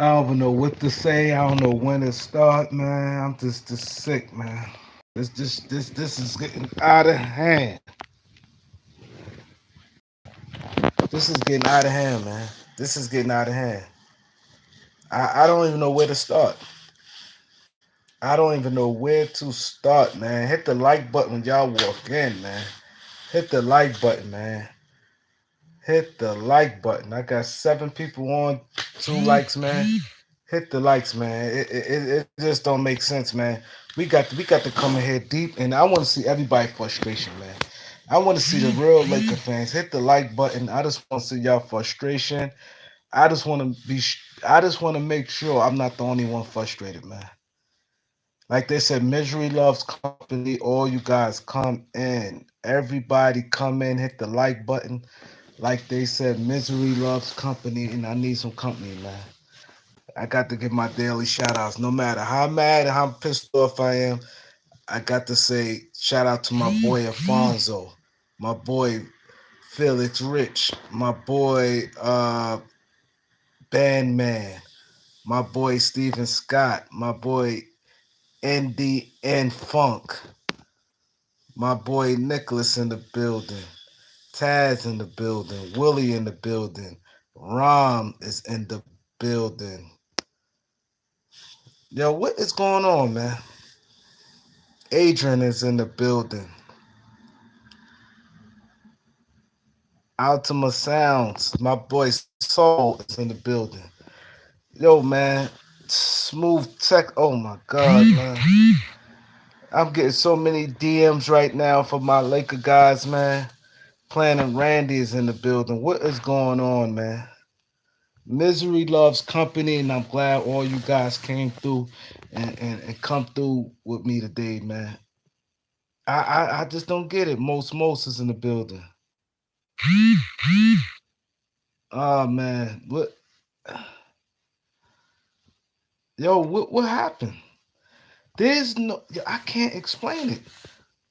I don't even know what to say. I don't know when to start, man. I'm just sick, man. This is getting out of hand. This is getting out of hand, man. This is getting out of hand. I don't even know where to start. I don't even know where to start, man. Hit the like button when y'all walk in, man. Hit the like button, man. Hit the like button. I got 7 people on, 2 likes, man. Hit the likes, man. It just don't make sense, man. We got to come in here deep, and I want to see everybody frustration, man. I want to see the real Laker fans hit the like button. I just want to see y'all frustration. I just want to be. I just want to make sure I'm not the only one frustrated, man. Like they said, misery loves company. All you guys come in. Everybody come in, hit the like button. Like they said, misery loves company, and I need some company, man. I got to give my daily shout outs. No matter how mad and how pissed off I am, I got to say shout out to my boy Alfonso, my boy Felix Rich, my boy Bandman, my boy Steven Scott, my boy NDN Funk, my boy Nicholas in the building, Taz in the building, Willie in the building, Rom is in the building. Yo, what is going on, man? Adrian is in the building. Ultima Sounds, my boy Soul is in the building. Yo, man, Smooth Tech. Oh my God, man. I'm getting so many DMs right now for my Laker guys, man. Planning Randy is in the building. What is going on, man? Misery loves company, and I'm glad all you guys came through and come through with me today, man. I just don't get it. Most is in the building. Oh man, what happened? There's no, I can't explain it.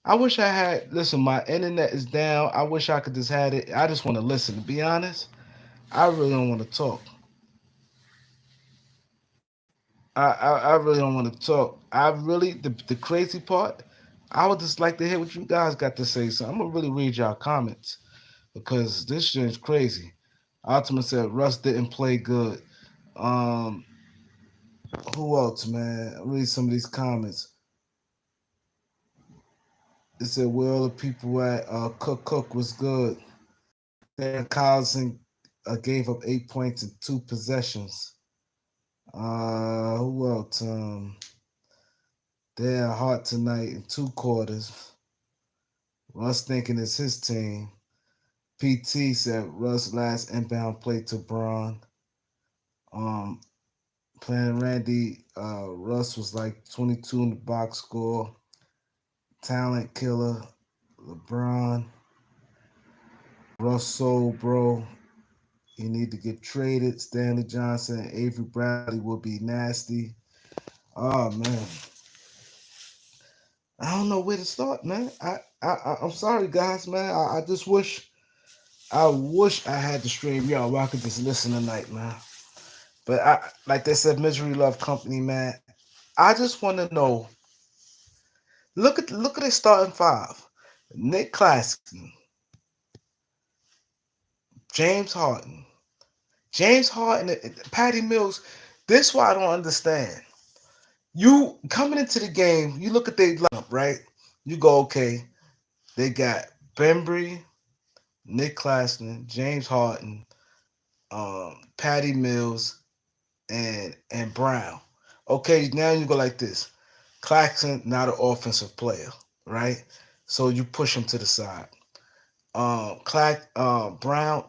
I wish I had. Listen, my internet is down. I wish I could just had it. I just want to listen. To be honest, I really don't want to talk. I really don't want to talk. I really the crazy part. I would just like to hear what you guys got to say. So I'm gonna really read y'all comments because this shit is crazy. Ultimate said Russ didn't play good. Um, who else, man? Read some of these comments. It said where all the people at? Cook was good. Dan Collison gave up 8 points in 2 possessions. Who else? They had Hart tonight in 2 quarters. Russ thinking it's his team. PT said Russ last inbound play to Braun. Um, Playing Randy, Russ was like 22 in the box score. Talent killer, LeBron. Russell, bro. You need to get traded. Stanley Johnson and Avery Bradley will be nasty. Oh man, I don't know where to start, man. I'm sorry, guys, man. I just wish I had the stream, y'all, where I could just listen tonight, man. But like they said, misery love company, man. I just want to know. Look at their starting five: Nick Claxton, James Harden, Patty Mills. This is why I don't understand. You coming into the game, you look at their lineup, right? You go, okay, they got Bembry, Nick Claxton, James Harden, Patty Mills, and Brown. Okay, now you go like this. Claxton, not an offensive player, right? So you push him to the side. Brown,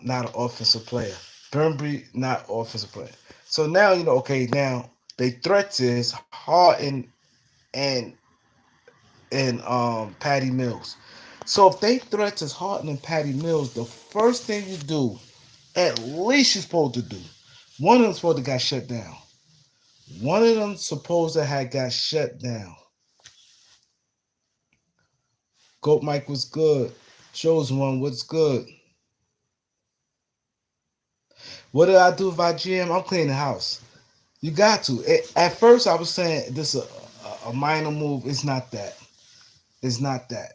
not an offensive player. Bembry, not offensive player. So now you know, okay, now they threats is Harden and Patty Mills. So if they threats is Harden and Patty Mills, the first thing you do, at least you're supposed to do, one of them supposed to got shut down. One of them supposed to have got shut down. Goat Mike was good. Chosen one was good. What did I do if I GM? I'm cleaning the house. You got to. At first, I was saying this a minor move. It's not that. It's not that.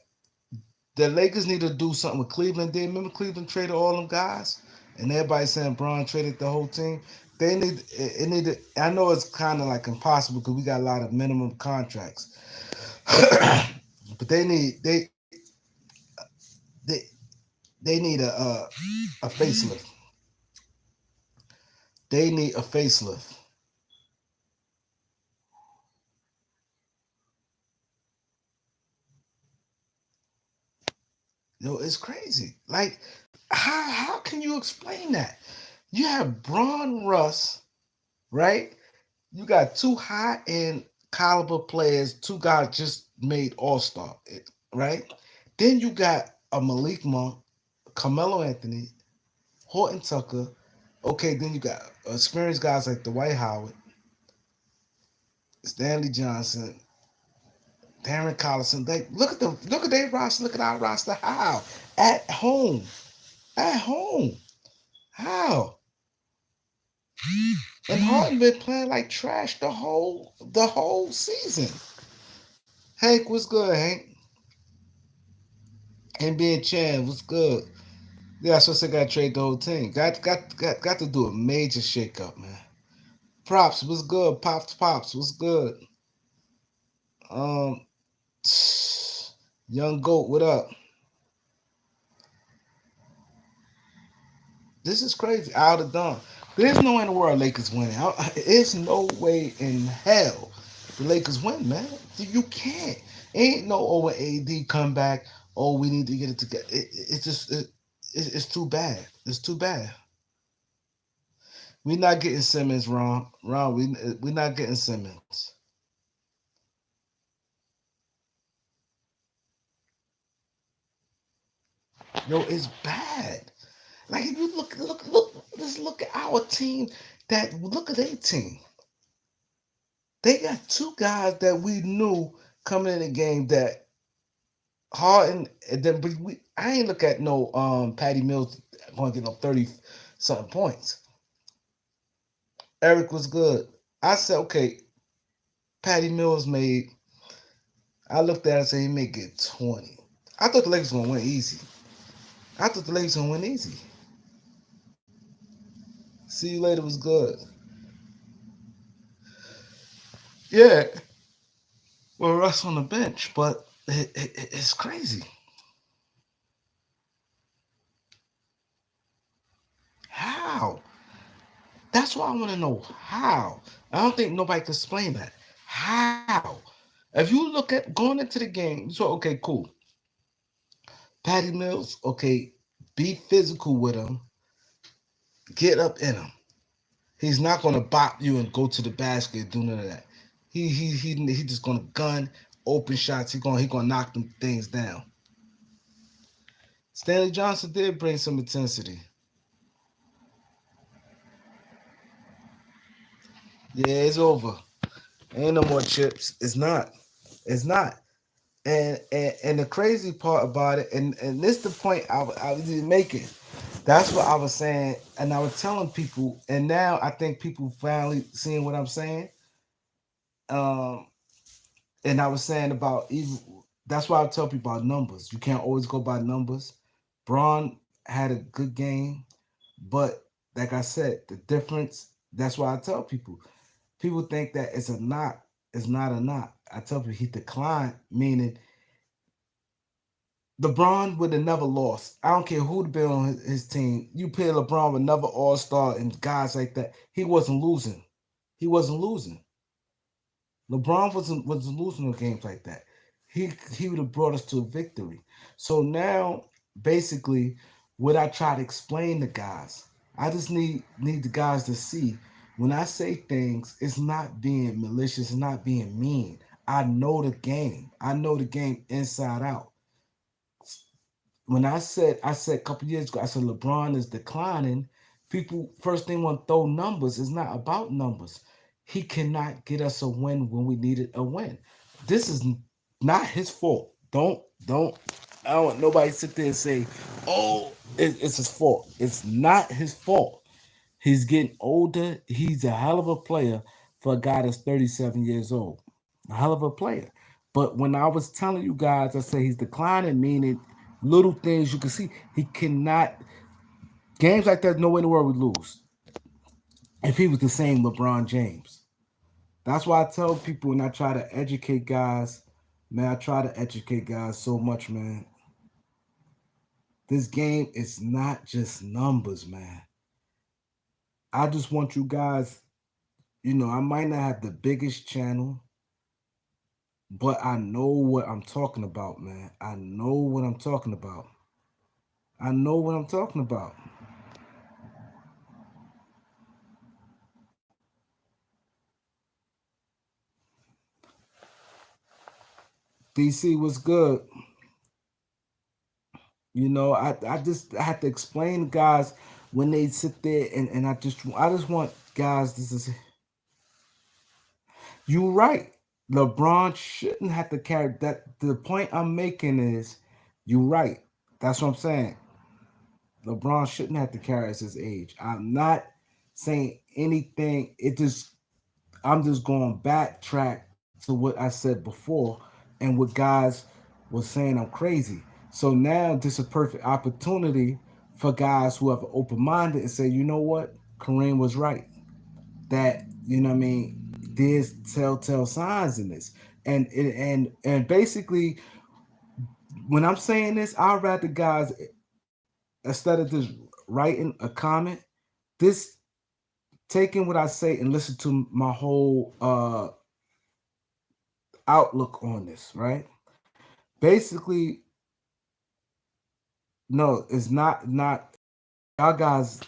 The Lakers need to do something with Cleveland did. Remember Cleveland traded all them guys, and everybody saying Braun traded the whole team. They need it. Needed. I know it's kind of like impossible because we got a lot of minimum contracts, but they they need a facelift. They need a facelift. Yo, it's crazy. Like, how can you explain that? You have Braun Russ, right? You got two high end caliber players, two guys just made All Star, right? Then you got a Malik Monk, Carmelo Anthony, Horton Tucker. Okay, then you got experienced guys like Dwight Howard, Stanley Johnson, Darren Collison. They look at their roster. Look at our roster. How at home, at home. How? And Harden been playing like trash the whole season. Hank, what's good, Hank? And being Chan, what's good? Yeah, so I got to trade the whole team. Got to do a major shakeup, man. Props, what's good? Pops, what's good? Um, Young Goat, what up? This is crazy. Out of done. There's no way in the world Lakers winning. It's no way in hell the Lakers win, man. You can't. Ain't no over AD comeback. Oh, we need to get it together. It's just it's too bad. It's too bad. We're not getting Simmons, Ron. Ron, we're not getting Simmons. Yo, it's bad. Like if you just look at our team. Look at their team. They got two guys that we knew coming in the game that Harden. And then I ain't look at no Patty Mills going to get no 30 something points. Eric was good. I said, okay, Patty Mills made. I looked at it and said he may get 20. I thought the Lakers gonna win easy. I thought the Lakers gonna win easy. See you later was good. Yeah, well, Russ on the bench, but it's crazy. How? That's why I want to know how. I don't think nobody can explain that. How? If you look at going into the game, so okay, cool. Patty Mills, okay, be physical with him, get up in him. He's not gonna bop you and go to the basket, do none of that. He just gonna gun open shots. He gonna knock them things down. Stanley Johnson did bring some intensity. Yeah, it's over. Ain't no more chips. It's not. It's not. And the crazy part about it, and this the point I was even making. That's what I was saying, and I was telling people, and now I think people finally seeing what I'm saying. Um, and I was saying about even that's why I tell people about numbers. You can't always go by numbers. Braun had a good game, but like I said, the difference. That's why I tell people. People think that it's a knock. It's not a knock. I tell people he declined, meaning LeBron would have never lost. I don't care who'd been on his team. You pair LeBron with another All Star and guys like that. He wasn't losing. He wasn't losing. LeBron wasn't losing no games like that. He would have brought us to a victory. So now, basically, what I try to explain to guys, I just need the guys to see when I say things, it's not being malicious, it's not being mean. I know the game. I know the game inside out. When I said a couple years ago, I said LeBron is declining. People first thing want to throw numbers. It's not about numbers. He cannot get us a win when we needed a win. This is not his fault. Don't. I don't want nobody sit there and say, "Oh, it's his fault." It's not his fault. He's getting older. He's a hell of a player, for a guy that's 37 years old. A hell of a player. But when I was telling you guys, I said he's declining, meaning little things you can see. He cannot, games like that, no way in the world would lose if he was the same LeBron James. That's why I tell people when I try to educate guys, man, I try to educate guys so much, man. This game is not just numbers, man. I just want you guys, I might not have the biggest channel, but I know what I'm talking about, man. I know what I'm talking about. I know what I'm talking about. DC was good. I have to explain to guys when they sit there and I just want guys this is you right. LeBron shouldn't have to carry that. The point I'm making is you right. That's what I'm saying. LeBron shouldn't have to carry us his age. I'm not saying anything. I'm just going backtrack to what I said before and what guys was saying I'm crazy. So now this is a perfect opportunity for guys who have an open minded and say, you know what, Kareem was right. That what I mean. There's telltale signs in this, and basically when I'm saying this, I'd rather guys instead of just writing a comment, this taking what I say and listen to my whole outlook on this, right? Basically, no, it's not y'all guys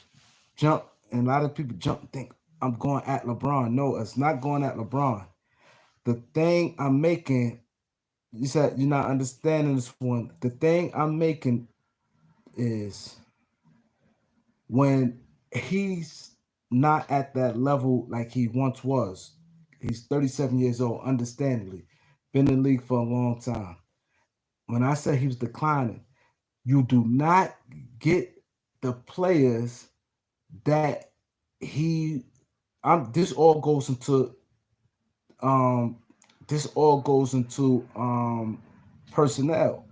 jump and a lot of people jump and think I'm going at LeBron. No, it's not going at LeBron. The thing I'm making, you said you're not understanding this one. The thing I'm making is when he's not at that level like he once was. He's 37 years old, understandably. Been in the league for a long time. When I say he was declining, you do not get the players that he this all goes into um personnel.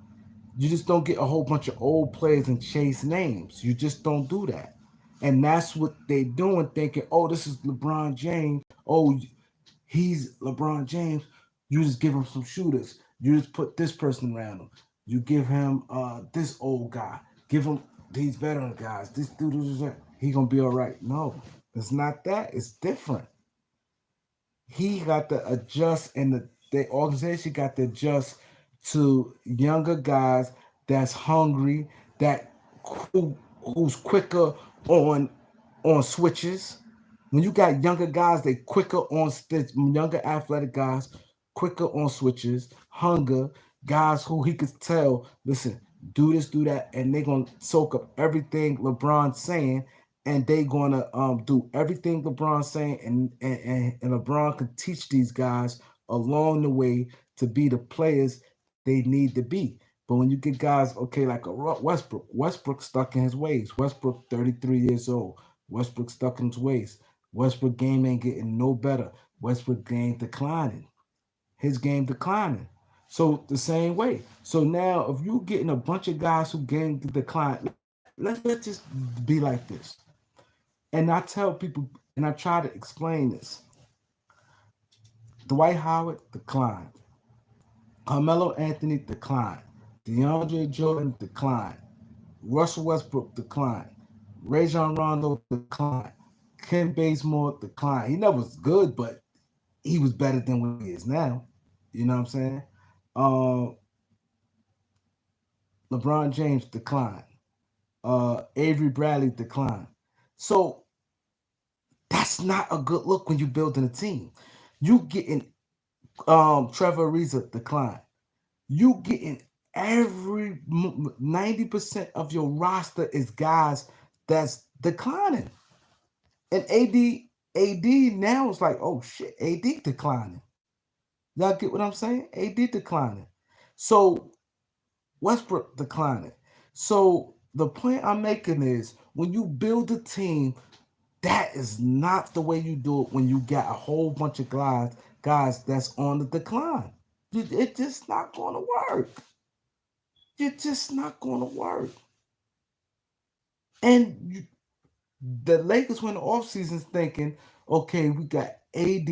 You just don't get a whole bunch of old players and chase names. You just don't do that. And that's what they doing, thinking, oh, this is LeBron James. Oh, he's LeBron James. You just give him some shooters. You just put this person around him. You give him this old guy. Give him these veteran guys. This dude, he gonna be all right. No, it's not that. It's different. He got to adjust, and the organization got to adjust to younger guys that's hungry, that who's quicker on switches. When you got younger guys, they quicker on younger athletic guys, quicker on switches, hunger, guys who he could tell, listen, do this, do that, and they're gonna soak up everything LeBron's saying, and they gonna do everything LeBron's saying, and LeBron can teach these guys along the way to be the players they need to be. But when you get guys, okay, like a Westbrook stuck in his ways. Westbrook, 33 years old. Westbrook stuck in his ways. Westbrook game ain't getting no better. Westbrook game declining. His game declining. So the same way. So now if you getting a bunch of guys who game decline, let's just be like this. And I tell people, and I try to explain this. Dwight Howard declined. Carmelo Anthony declined. DeAndre Jordan declined. Russell Westbrook declined. Rajon Rondo declined. Ken Bazemore declined. He never was good, but he was better than what he is now. You know what I'm saying? Uh, LeBron James declined. Avery Bradley declined. So that's not a good look when you're building a team. You getting Trevor Ariza decline. You getting every 90% of your roster is guys that's declining. And AD now is like, oh shit, AD declining. Y'all get what I'm saying? AD declining. So Westbrook declining. So the point I'm making is when you build a team, That is not the way you do it when you got a whole bunch of guys that's on the decline. It's just not going to work. It's just not going to work. And the Lakers went off seasons thinking, okay, we got AD.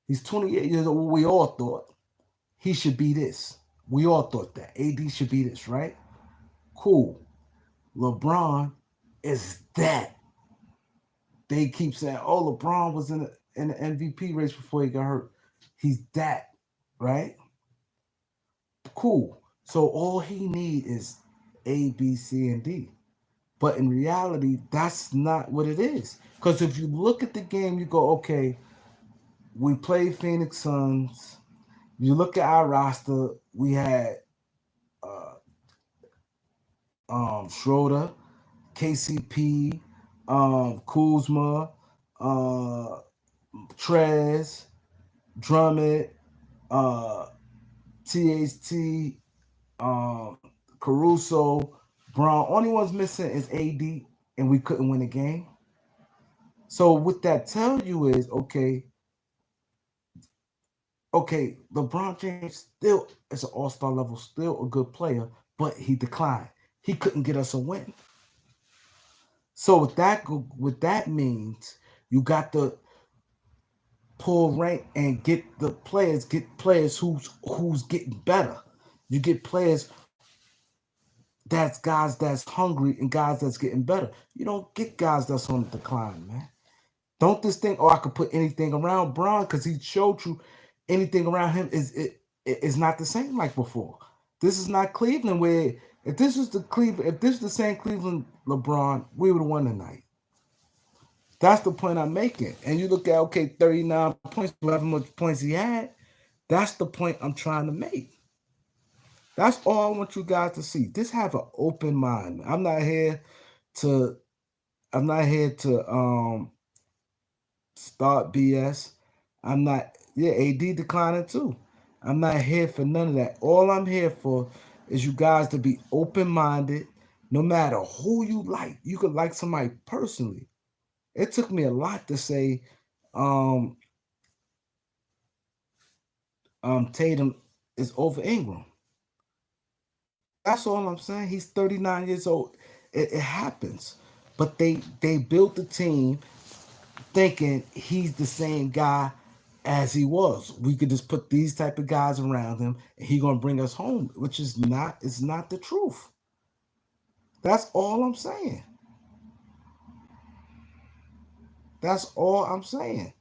He's 28 years old. We all thought he should be this. We all thought that AD should be this, right? Cool. LeBron is that. They keep saying, "Oh, LeBron was in the MVP race before he got hurt." He's that, right? Cool. So all he need is A, B, C, and D. But in reality, that's not what it is. Because if you look at the game, you go, okay, we played Phoenix Suns. You look at our roster, we had uh, Schroeder, KCP, Kuzma, uh, Trez, Drummond, uh, THT, um, Caruso, Brown. Only one's missing is AD, and we couldn't win a game. So what that tell you is okay, LeBron James still is an all-star level, still a good player, but he declined. He couldn't get us a win. So what that means, you got to pull rank and get players who's getting better. You get players that's guys that's hungry and guys that's getting better. You don't get guys that's on the decline, man. Don't just think, oh, I could put anything around Braun because he showed you anything around him is not the same like before. This is not Cleveland where if this was the same Cleveland LeBron, we would have won tonight. That's the point I'm making. And you look at 39 points, however much points he had. That's the point I'm trying to make. That's all I want you guys to see. Just have an open mind. To I'm not here to start BS. I'm not AD declining too. I'm not here for none of that. All I'm here for is you guys to be open-minded, no matter who you like. You could like somebody personally. It took me a lot to say um Tatum is over Ingram. That's all I'm saying. He's 39 years old. It happens. But they built the team thinking he's the same guy as he was. We could just put these type of guys around him and he gonna bring us home, which is not it's not the truth. That's all I'm saying. That's all I'm saying.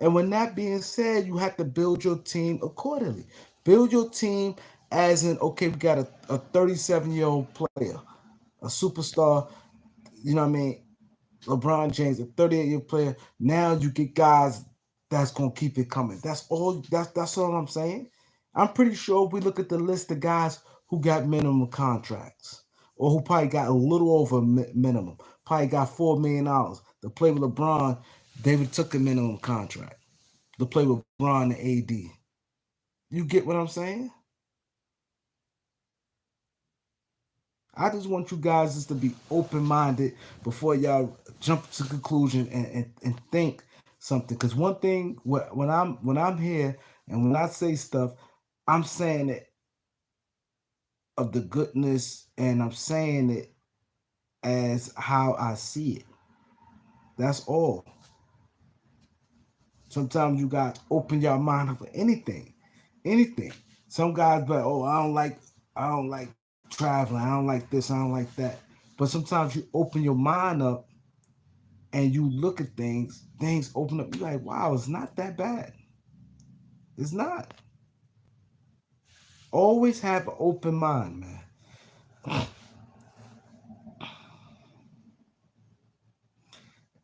And when that being said, you have to build your team accordingly. Build your team as in, okay, we got a 37-year-old player, a superstar, you know what I mean? LeBron James, a 38-year player. Now you get guys that's gonna keep it coming. That's all I'm saying. I'm pretty sure if we look at the list of guys who got minimum contracts or who probably got a little over minimum, probably got $4 million to play with LeBron, they would took a minimum contract to play with LeBron and AD. You get what I'm saying? I just want you guys just to be open minded before y'all jump to conclusion and think something. Because one thing when I'm here and when I say stuff, I'm saying it of the goodness and I'm saying it as how I see it. That's all. Sometimes you guys open your mind up for anything, anything. Some guys be like, oh, I don't like traveling. I don't like this. I don't like that. But sometimes you open your mind up and you look at things open up. You're like, wow, it's not that bad. It's not. Always have an open mind, man.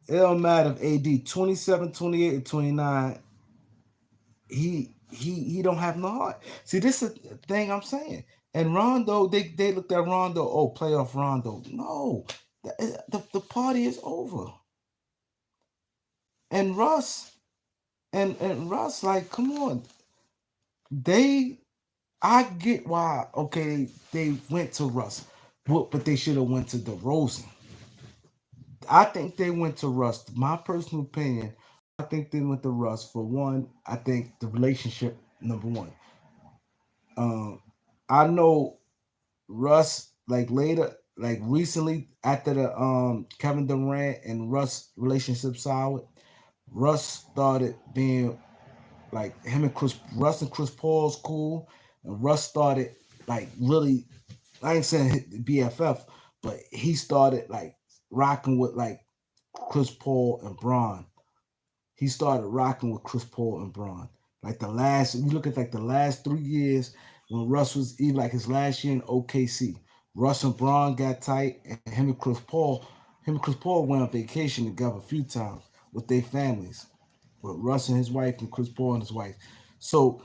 It don't matter if AD 27, 28, or 29, he don't have no heart. See, this is the thing I'm saying. And Rondo, they looked at Rondo, oh, playoff Rondo. No, the party is over. And Russ, like, come on. They I get why, okay, they went to Russ, but they should have went to DeRozan. I think they went to Russ. My personal opinion, I think they went to Russ for one. I think the relationship number one. Um, I know Russ like later, like recently after the Kevin Durant and Russ relationship soured, Russ started being like him and Russ and Chris Paul's cool, and Russ started like really. I ain't saying BFF, but he started like rocking with like Chris Paul and Braun. He started rocking with Chris Paul and Braun. Like the last, you look at like the last 3 years when Russ was even like his last year in OKC. Russ and Braun got tight, and him and Chris Paul went on vacation together a few times with their families, with Russ and his wife and Chris Paul and his wife. So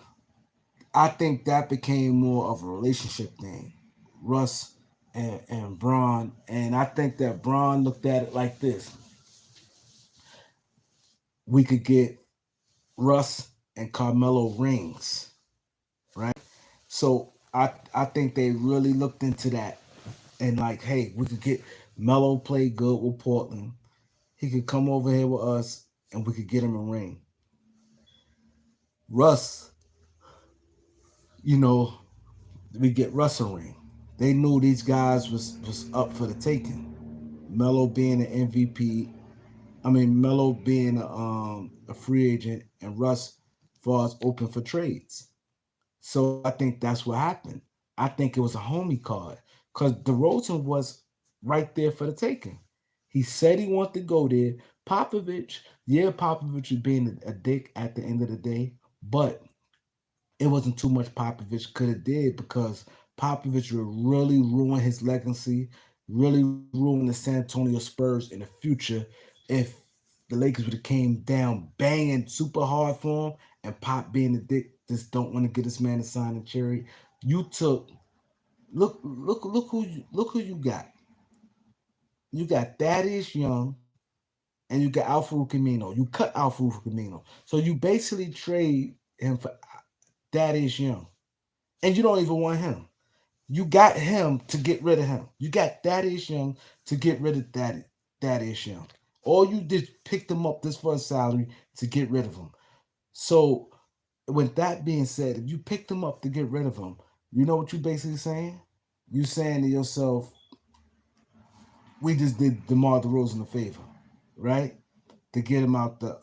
I think that became more of a relationship thing, Russ and Braun, and I think that Braun looked at it like this: we could get Russ and Carmelo rings, right? So I think they really looked into that and like, hey, we could get Melo play good with Portland. He could come over here with us and we could get him a ring. Russ, you know, we get Russ a ring. They knew these guys was up for the taking. Melo being an MVP, I mean Melo being a free agent, and Russ was open for trades. So I think that's what happened. I think it was a homie card because DeRozan was right there for the taking. He said he wanted to go there. Popovich, yeah, Popovich was being a dick at the end of the day, but it wasn't too much Popovich could have did because Popovich would really ruin his legacy, really ruin the San Antonio Spurs in the future if the Lakers would have came down banging super hard for him and Pop being a dick just don't want to get this man to sign a cherry. You took look who you got. You got Thaddeus Young and you got Alfredo Camino. You cut Alfredo Camino. So you basically trade him for Thaddeus Young. And you don't even want him. You got him to get rid of him. You got Thaddeus Young to get rid of Thaddeus Young. All you did picked him up this first salary to get rid of him. So with that being said, if you picked him up to get rid of him, you know what you basically saying? You saying to yourself, we just did DeMar DeRozan a favor, right? To get him out the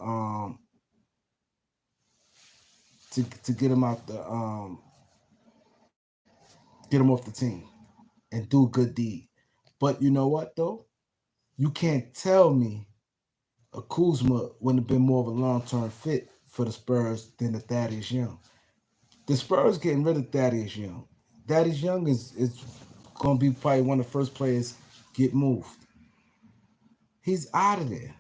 to get him out the get him off the team and do a good deed. But you know what though? You can't tell me a Kuzma wouldn't have been more of a long term fit for the Spurs than the Thaddeus Young. The Spurs getting rid of Thaddeus Young. Thaddeus Young is going to be probably one of the first players get moved. He's out of there.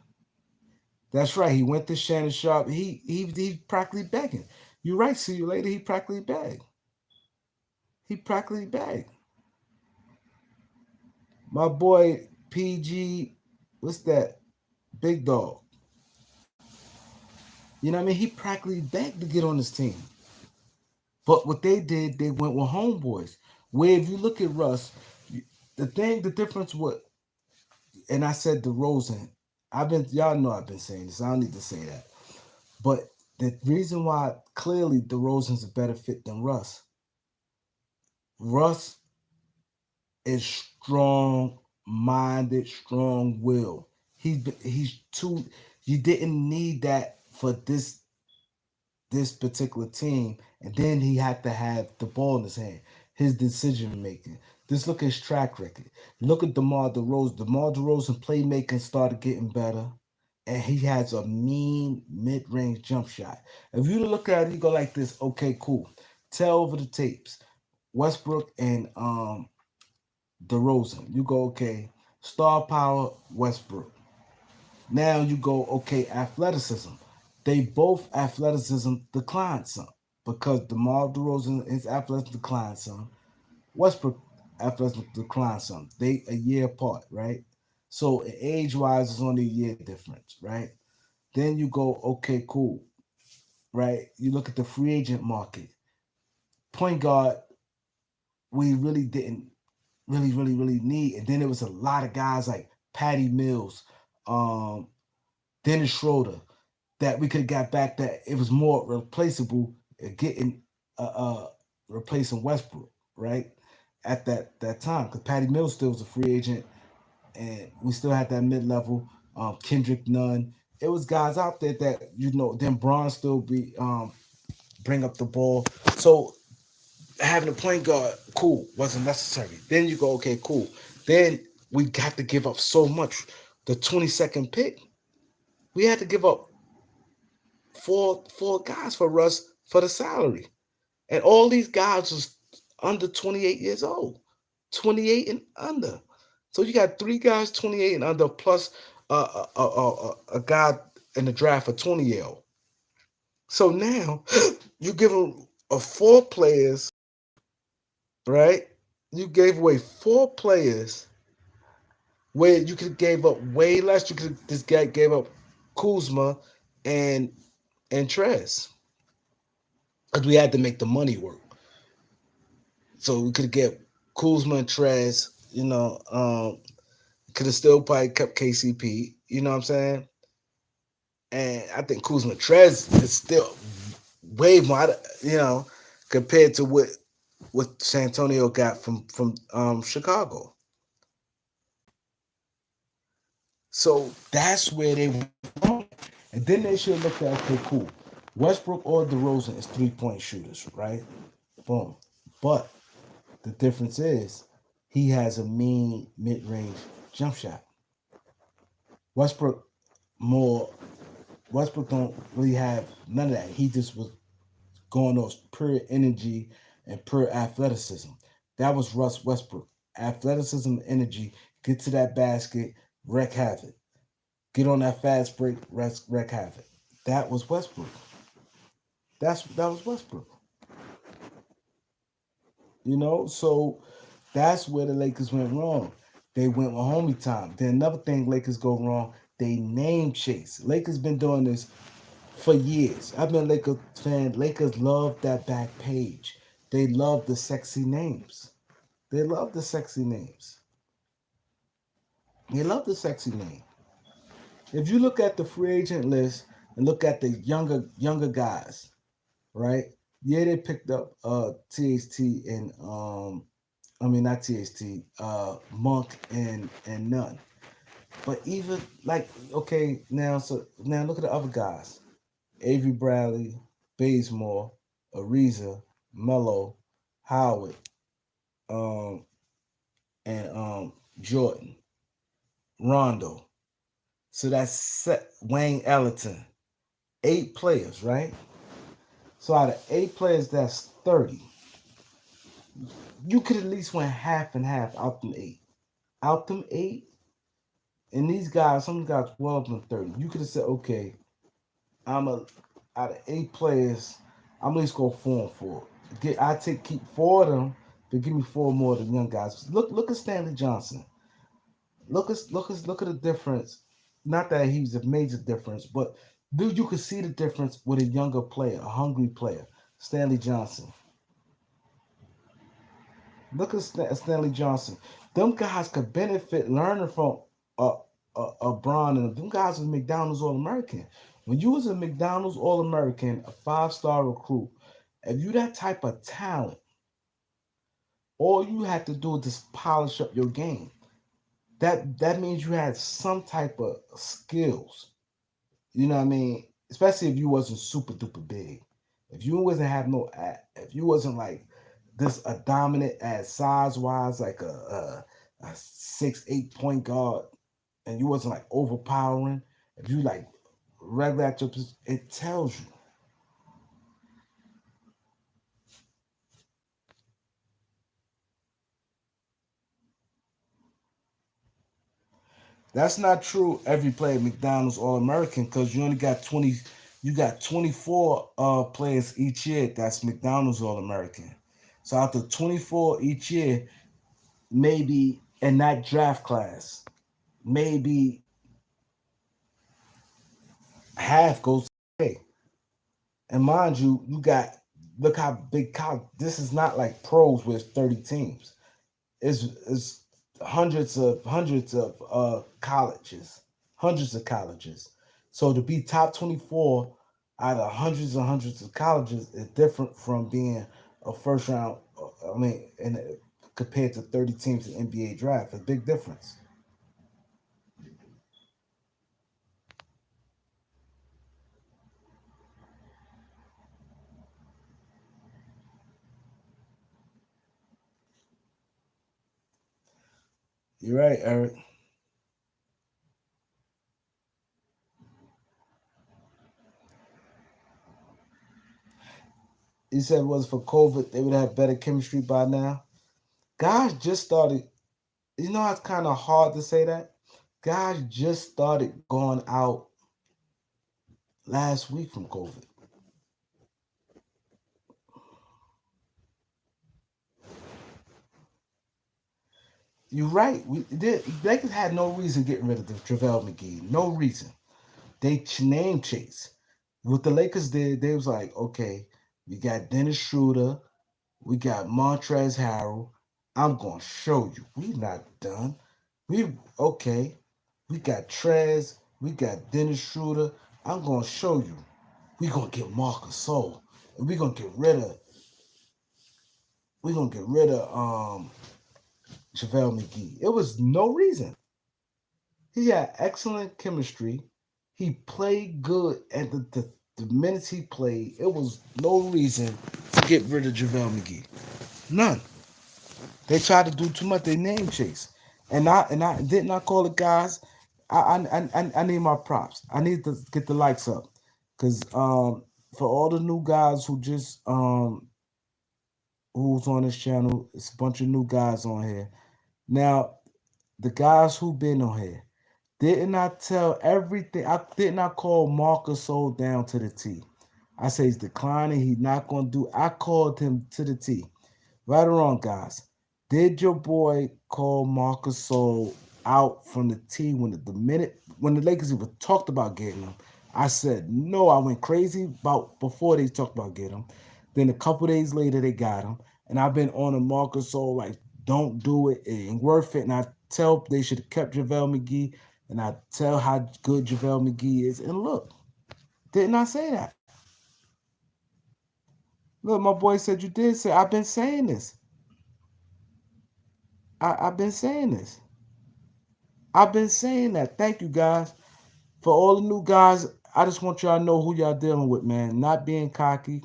That's right. He went to Shannon Sharp. He practically begging. You're right. See you later. He practically begged. He practically begged. My boy PG, what's that? Big dog. You know what I mean? He practically begged to get on this team. But what they did, they went with homeboys. Where if you look at Russ, the difference with, and I said DeRozan, y'all know I've been saying this. I don't need to say that. But the reason why clearly DeRozan's a better fit than Russ is strong minded, strong will. He's too. You didn't need that for this particular team, and then he had to have the ball in his hand. His decision making. Just look at his track record. Look at DeMar DeRozan. DeMar DeRozan playmaking started getting better, and he has a mean mid-range jump shot. If you look at it, you go like this. Okay, cool. Tell over the tapes. Westbrook and DeRozan. You go okay. Star power Westbrook. Now you go okay. Athleticism. They both athleticism declined some because DeMar DeRozan his athleticism declined some. Westbrook athleticism declined some. They a year apart, right? So age wise, it's only a year difference, right? Then you go okay, cool, right? You look at the free agent market. Point guard, we really didn't really need. And then there was a lot of guys like Patty Mills, um, Dennis Schroeder, that we could have got back, that it was more replaceable getting replacing Westbrook, right? At that time, because Patty Mills still was a free agent, and we still had that mid level, Kendrick Nunn. It was guys out there that then Braun still be bring up the ball. So having a point guard, cool, wasn't necessary. Then you go, okay, cool. Then we got to give up so much. The 22nd pick, we had to give up four guys for Russ for the salary. And all these guys was under 28 years old. 28 and under. So you got three guys 28 and under plus a guy in the draft for 20-year old. So now you give them four players, right? You gave away four players where you could have gave up way less. You could have this guy gave up Kuzma and Trez. Because we had to make the money work. So we could get Kuzma and Trez, could have still probably kept KCP, you know what I'm saying? And I think Kuzma Trez is still way more, compared to what San Antonio got from Chicago. So that's where they went wrong. And then they should look at, okay, cool. Westbrook or DeRozan is 3-point shooters, right? Boom. But the difference is he has a mean mid-range jump shot. Westbrook don't really have none of that. He just was going off pure energy and pure athleticism. That was Russ Westbrook. Athleticism, energy, get to that basket, wreak havoc. Get on that fast break, wreak havoc. That was Westbrook. That was Westbrook. So that's where the Lakers went wrong. They went with homie time. Then another thing Lakers go wrong, they name chase. Lakers been doing this for years. I've been a Lakers fan. Lakers love that back page. They love the sexy names. They love the sexy names. They love the sexy name. If you look at the free agent list and look at the younger guys, right? Yeah, they picked up THT and I mean not THT, Monk and Nunn. But even like, okay, now look at the other guys. Avery Bradley, Bazemore, Ariza, Mello, Howard, um, and Jordan, Rondo. So that's Wayne Ellington. 8 players, right? So out of 8 players, that's 30. You could at least went half and half out them 8. Out them 8, and these guys, some guys well up than 30. You could have said, okay, I'm a out of 8 players, I'm at least go 4-4. Keep 4 of them, but give me 4 more of the young guys. Look at Stanley Johnson. Look at the difference. Not that he's a major difference, but dude, you could see the difference with a younger player, a hungry player, Stanley Johnson. Look at Stanley Johnson. Them guys could benefit learning from Braun, and them guys was McDonald's All American. When you was a McDonald's All American, a 5-star recruit, if you that type of talent, all you had to do is just polish up your game. That means you had some type of skills. You know what I mean? Especially if you wasn't super duper big. If you wasn't have no, if you wasn't like this a dominant as size wise, like a 6'8" point guard, and you wasn't like overpowering. If you like regular at your position, it tells you. That's not true. Every player McDonald's All American because you only got 20. You got 24 players each year. That's McDonald's All American. So out of 24 each year, maybe in that draft class, maybe half goes to pay. And mind you, you got look how big college. This is not like pros with 30 teams. It's hundreds of colleges, hundreds of colleges. So to be top 24 out of hundreds and hundreds of colleges is different from being a first round. I mean, compared to 30 teams in NBA draft, a big difference. You're right, Eric. You said it was for COVID, they would have better chemistry by now. Guys just started. You know, it's kind of hard to say that. Guys just started going out last week from COVID. You're right. They had no reason getting rid of the JaVale McGee. No reason. They name chase. What the Lakers did, they was like, okay, we got Dennis Schroeder, we got Montrezl Harrell. I'm gonna show you. We not done. We okay. We got Trez. We got Dennis Schroeder. I'm gonna show you. We gonna get Marcus Sol, and we gonna get rid of JaVale McGee. It was no reason. He had excellent chemistry. He played good, and the minutes he played, it was no reason to get rid of JaVale McGee. None. They tried to do too much. They name chase, and I didn't I call it, guys. I need my props. I need to get the likes up, cause for all the new guys who just who's on this channel, it's a bunch of new guys on here. Now the guys who been on here, didn't I tell everything? I did not call Marcus Sol down to the T. I say he's declining. He's not going to do. I called him to the T. Right or wrong, guys? Did your boy call Marcus Sol out from the T the minute when the Lakers even talked about getting him? I said no. I went crazy about before they talked about getting him. Then a couple days later they got him, and I've been on a Marcus Sol like, don't do it. It ain't worth it. And I tell they should have kept JaVale McGee, and I tell how good JaVale McGee is. And look, didn't I say that? Look, my boy said you did say. I've been saying this. I've been saying this. I've been saying that. Thank you, guys. For all the new guys, I just want y'all to know who y'all dealing with, man. Not being cocky.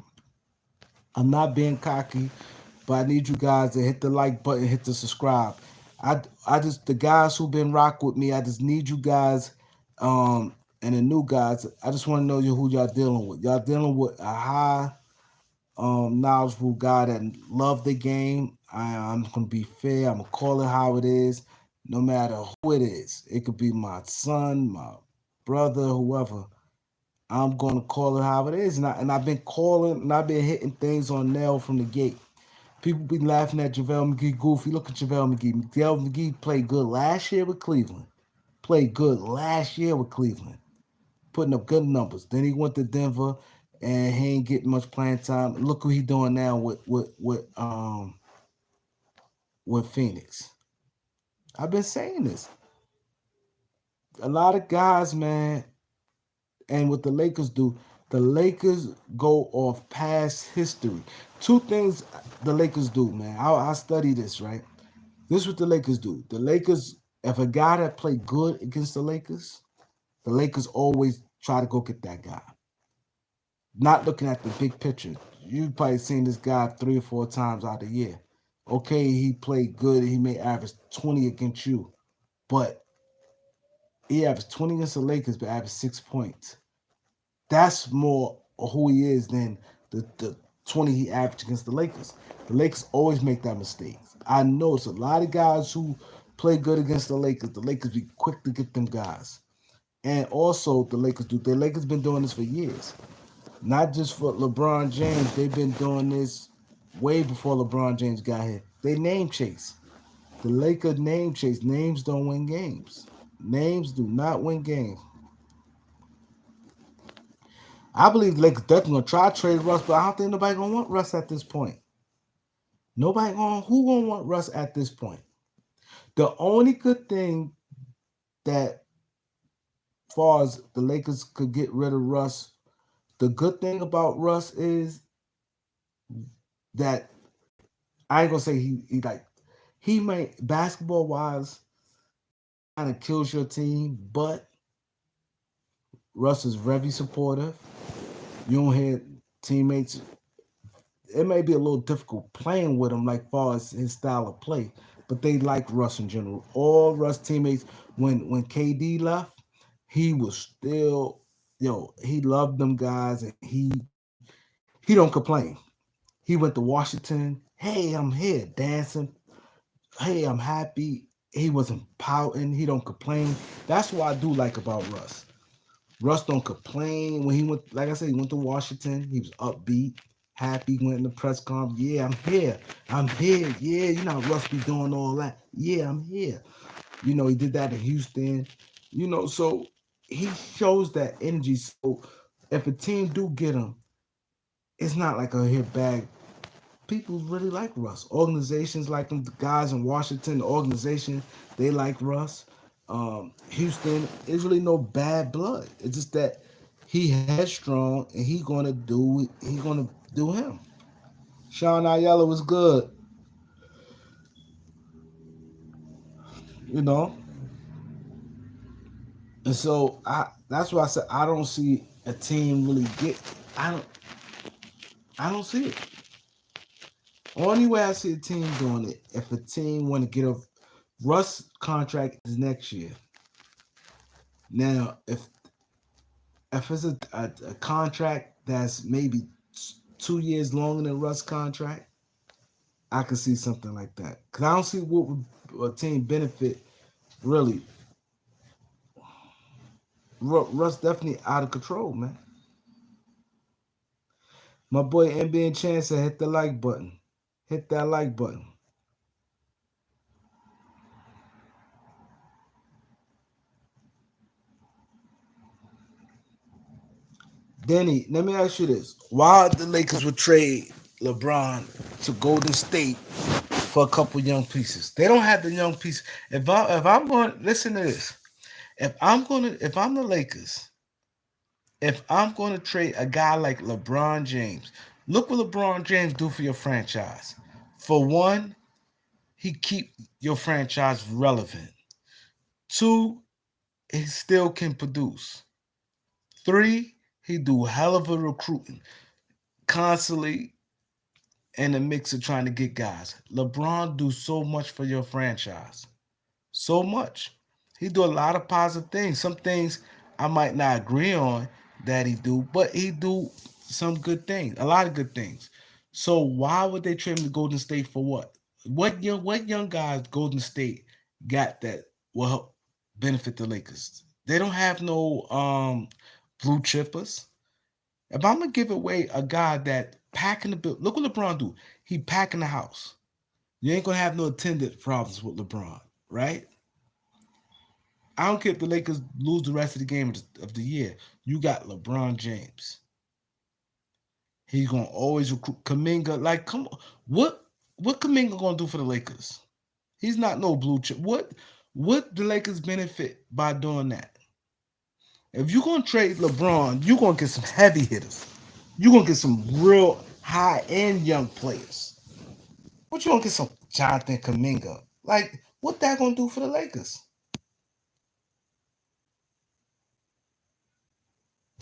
I'm not being cocky, but I need you guys to hit the like button, hit the subscribe. I just the guys who've been rock with me, I just need you guys, and the new guys. I just want to know who y'all dealing with. Y'all dealing with a high knowledgeable guy that love the game. I'm gonna be fair. I'm gonna call it how it is, no matter who it is. It could be my son, my brother, whoever. I'm gonna call it how it is, and I've been calling and I've been hitting things on nail from the gate. People be laughing at JaVale McGee goofy. Look at JaVale McGee. JaVale McGee played good last year with Cleveland. Played good last year with Cleveland, putting up good numbers. Then he went to Denver, and he ain't getting much playing time. Look what he doing now with Phoenix. I've been saying this. A lot of guys, man, and what the Lakers do, the Lakers go off past history. Two things the Lakers do, man. I study this, right? This is what the Lakers do. The Lakers, if a guy that played good against the Lakers always try to go get that guy. Not looking at the big picture. You've probably seen this guy 3 or 4 times out of the year. Okay, he played good. He may average 20 against you, but he averaged 20 against the Lakers, but averaged 6 points. That's more of who he is than the 20 he averaged against the Lakers. The Lakers always make that mistake. I know it's a lot of guys who play good against the Lakers. The Lakers be quick to get them guys. And also the Lakers do. The Lakers been doing this for years. Not just for LeBron James. They've been doing this way before LeBron James got here. They name chase. The Lakers name chase. Names don't win games. Names do not win games. I believe the Lakers definitely gonna try to trade Russ, but I don't think nobody gonna want Russ at this point. Nobody gonna want Russ at this point. The only good thing that far as the Lakers could get rid of Russ, the good thing about Russ is that I ain't gonna say he like he may basketball wise kind of kills your team, but Russ is very supportive. You don't hear teammates. It may be a little difficult playing with him, like far as his style of play, but they like Russ in general. All Russ teammates, when KD left, he was still he loved them guys and he don't complain. He went to Washington. Hey, I'm here dancing. Hey, I'm happy. He wasn't pouting. He don't complain. That's what I do like about Russ. Russ don't complain when he went. Like I said, he went to Washington. He was upbeat, happy. Went in the press conference. Yeah, I'm here. I'm here. Yeah, you know Russ be doing all that. Yeah, I'm here. He did that in Houston. So he shows that energy. So if a team do get him, it's not like a hit bag. People really like Russ. Organizations like them, the guys in Washington, the organization, they like Russ. Houston, there's really no bad blood. It's just that he headstrong and he gonna do him. Sean Ayala was good, you know. And so that's why I said I don't see a team really get I don't I don't see it. Only way I see a team doing it if a team want to get a Russ contract is next year. Now, if it's a contract that's maybe 2 years longer than Russ' contract, I could see something like that. Cause I don't see what would a team benefit really. Russ definitely out of control, man. My boy NBA Chance said hit the like button. Hit that like button. Denny, let me ask you this. Why the Lakers would trade LeBron to Golden State for a couple young pieces? They don't have the young pieces. If I'm going listen to this. If I'm the Lakers, if I'm gonna trade a guy like LeBron James, look what LeBron James do for your franchise. For one, he keep your franchise relevant. Two, he still can produce. Three, he do hell of a recruiting, constantly in the mix of trying to get guys. LeBron do so much for your franchise. So much. He do a lot of positive things. Some things I might not agree on that he do, but he do some good things, a lot of good things. So why would they trade him to Golden State for what? What young guys Golden State got that will help benefit the Lakers? They don't have no blue chippers. If I'm gonna give away a guy that packing the bill, look what LeBron do. He packing the house. You ain't gonna have no attendance problems with LeBron, right? I don't care if the Lakers lose the rest of the game of the year. You got LeBron James. He's gonna always recruit Kaminga. Like, come on, what Kaminga gonna do for the Lakers? He's not no blue chip. What the Lakers benefit by doing that? If you're gonna trade LeBron, you're gonna get some heavy hitters. You're gonna get some real high end young players. What you gonna get some Jonathan Kaminga? Like, what that gonna do for the Lakers?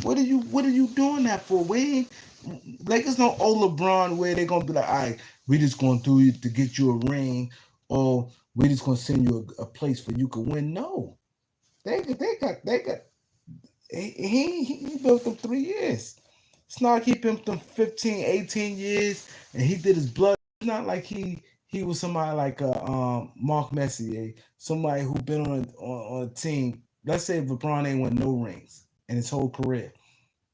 What are you doing that for? Lakers don't owe LeBron where they're gonna be like, all right, we just gonna do it to get you a ring, or we just gonna send you a place for you could win. No, they got he built them 3 years. It's not like he built them 15, 18 years and he did his blood. It's not like he was somebody like Mark Messier, somebody who been on a team. Let's say LeBron ain't won no rings in his whole career,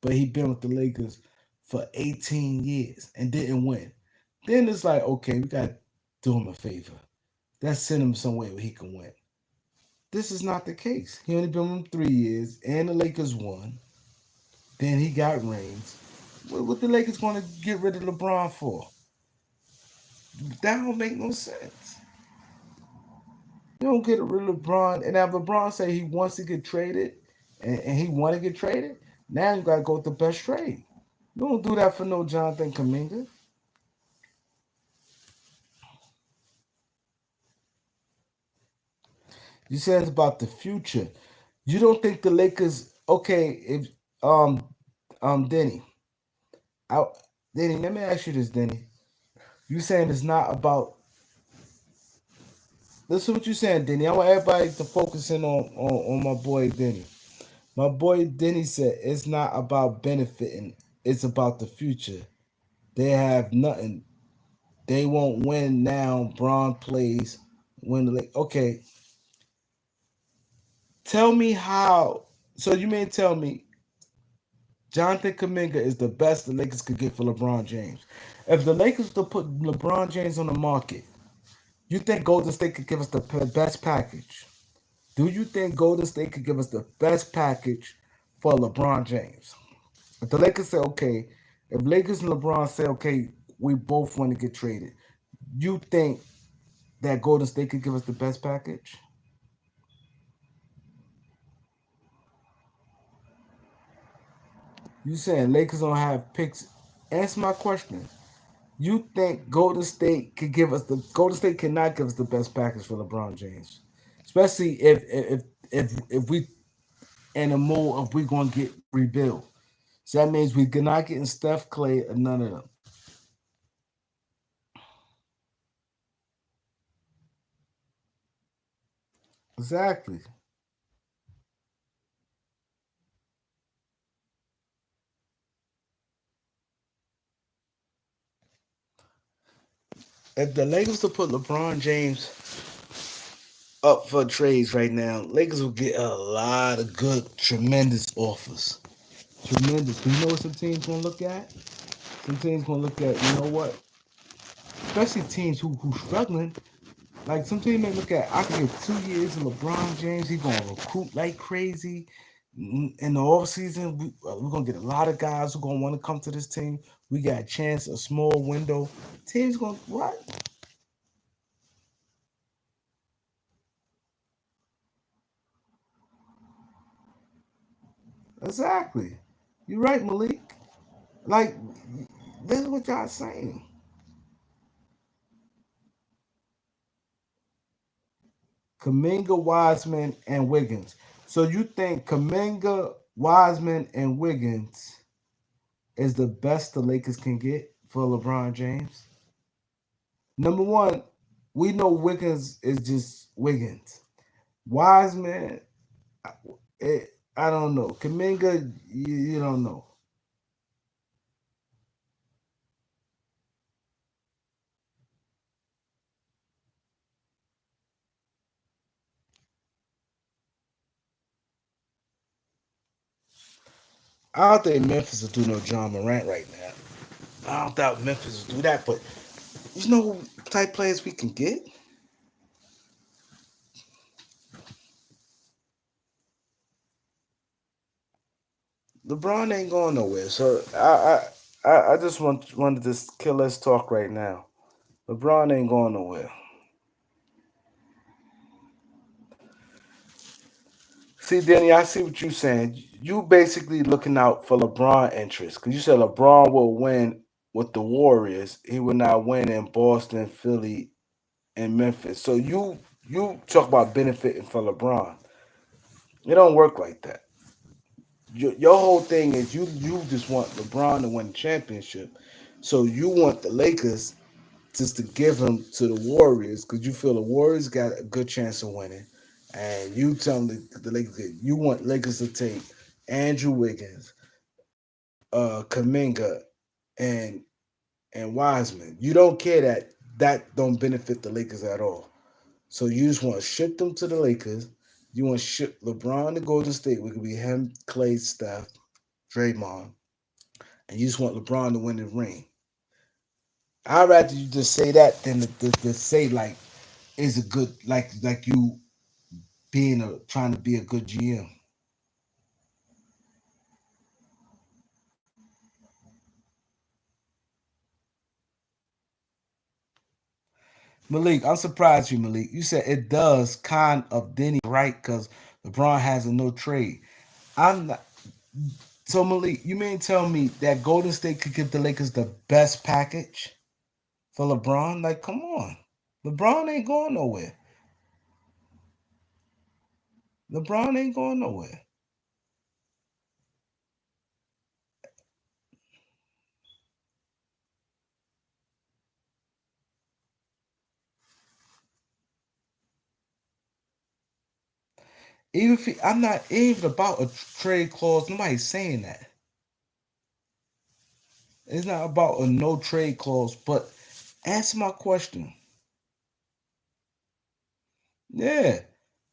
but he been with the Lakers for 18 years and didn't win. Then it's like, okay, we got to do him a favor. Let's send him somewhere where he can win. This is not the case. He only been with him 3 years, and the Lakers won. Then he got rings. What the Lakers going to get rid of LeBron for? That don't make no sense. You don't get rid of LeBron, and if LeBron say he wants to get traded, and he want to get traded, now you gotta go with the best trade. You don't do that for no Jonathan Kaminga. You said it's about the future. You don't think the Lakers? Okay, if um Denny, I, Denny, let me ask you this, Denny. You saying it's not about? Listen, what you saying, Denny. I want everybody to focus in on my boy Denny. My boy Denny said it's not about benefiting. It's about the future. They have nothing. They won't win now. Braun plays when the okay. Tell me how. So you mean tell me Jonathan Kaminga is the best the Lakers could get for LeBron James? If the Lakers to put LeBron James on the market, you think Golden State could give us the best package? Do you think Golden State could give us the best package for LeBron James? If the Lakers say okay, if Lakers and LeBron say okay, we both want to get traded, you think that Golden State could give us the best package? You saying Lakers don't have picks? Answer my question. You think Golden State could give us the Golden State cannot give us the best package for LeBron James, especially if we in a mode of we gonna get rebuild. So that means we cannot getting Steph Clay or none of them. Exactly. If the Lakers to put LeBron James up for trades right now, Lakers will get a lot of good, tremendous offers. Tremendous. But you know what some teams gonna look at? Some teams gonna look at, you know what? Especially teams who struggling. Like some team may look at, I can get 2 years of LeBron James. He gonna recruit like crazy. In the off season, we're gonna get a lot of guys who gonna want to come to this team. We got a chance, a small window. Teams gonna what? Exactly. You're right, Malik. Like this is what y'all saying. Kaminga, Wiseman, and Wiggins. So you think Kaminga, Wiseman, and Wiggins is the best the Lakers can get for LeBron James? Number one, we know Wiggins is just Wiggins. Wiseman, I don't know. Kaminga, you don't know. I don't think Memphis will do no John Morant right now. I don't doubt Memphis will do that, but you know who type players we can get? LeBron ain't going nowhere. So I just wanted to kill us talk right now. LeBron ain't going nowhere. See, Danny, I see what you're saying. You basically looking out for LeBron interests because you said LeBron will win with the Warriors. He will not win in Boston, Philly, and Memphis. So you talk about benefiting for LeBron. It don't work like that. Your whole thing is you just want LeBron to win the championship. So you want the Lakers just to give him to the Warriors because you feel the Warriors got a good chance of winning, and you tell them the Lakers you want Lakers to take Andrew Wiggins, Kaminga, and Wiseman. You don't care that don't benefit the Lakers at all. So you just want to ship them to the Lakers. You want to ship LeBron to Golden State, which could be him, Clay, Steph, Draymond, and you just want LeBron to win the ring. I'd rather you just say that than to say like is a good like you being a trying to be a good GM. Malik, I'm surprised you, Malik. You said it does kind of Denny right because LeBron has a no trade. I'm not. So Malik, you mean tell me that Golden State could give the Lakers the best package for LeBron? Like, come on, LeBron ain't going nowhere. LeBron ain't going nowhere. Even if I'm not even about a trade clause. Nobody's saying that. It's not about a no trade clause. But answer my question. Yeah,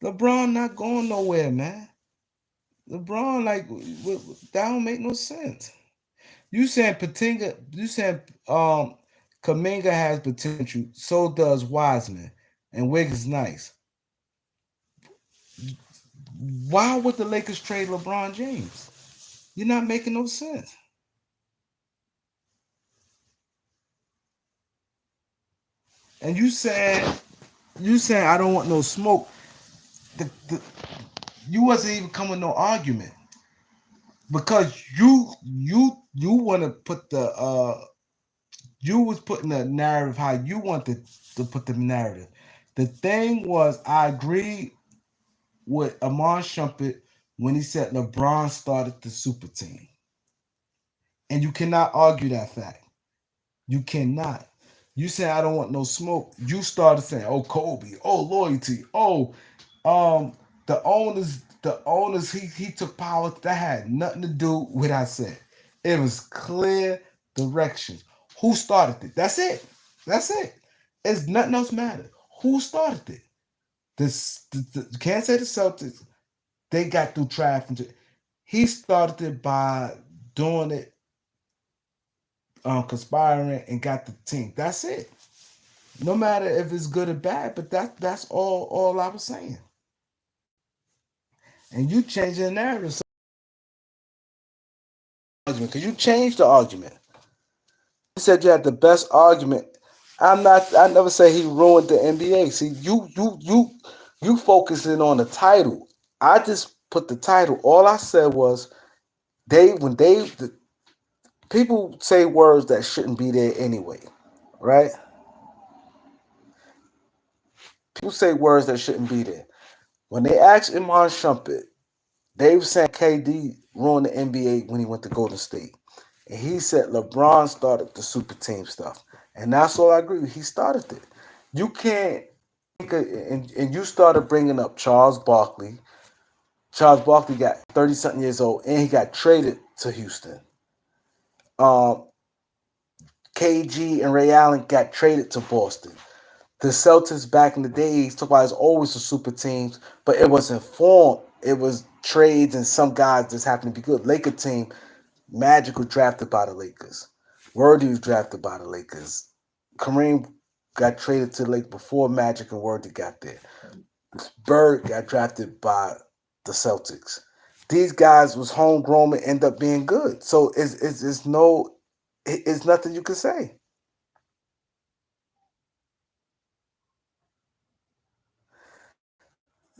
LeBron not going nowhere, man. LeBron that don't make no sense. You saying Patinga? You saying Kaminga has potential? So does Wiseman, and Wiggins nice. Why would the Lakers trade LeBron James? You're not making no sense. And you saying I don't want no smoke. The you wasn't even coming with no argument because you want to put the you was putting the narrative how you wanted to put the narrative. The thing was, I agreed with Amon Shumpert when he said LeBron started the super team, and you cannot argue that fact. You cannot. You say I don't want no smoke. You started saying, "Oh, Kobe. Oh, loyalty. Oh, the owners. He took power. That had nothing to do with what I said. It was clear direction. Who started it? That's it. That's it. It's nothing else matter. Who started it? Can't say the Celtics. They got through traffic. He started it by doing it, conspiring, and got the team. That's it. No matter if it's good or bad, but that's all I was saying. And you changed the narrative because you changed the argument. You said you had the best argument. I'm not. I never say he ruined the NBA. See, you focusing on the title. I just put the title. All I said was the people say words that shouldn't be there anyway, right? People say words that shouldn't be there. When they asked Iman Shumpert, they were saying KD ruined the NBA when he went to Golden State. And he said LeBron started the super team stuff. And that's all I agree with. He started it. You can't, and you started bringing up Charles Barkley. Charles Barkley got 30 something years old and he got traded to Houston. Um, KG and Ray Allen got traded to Boston. The Celtics back in the days, talk about it's always the super teams, but it wasn't formed. It was trades and some guys just happened to be good. Laker team, Magic was drafted by the Lakers. Worthy was drafted by the Lakers. Kareem got traded to the Lakers before Magic and Worthy got there. Bird got drafted by the Celtics. These guys was homegrown and end up being good. So it's nothing you can say.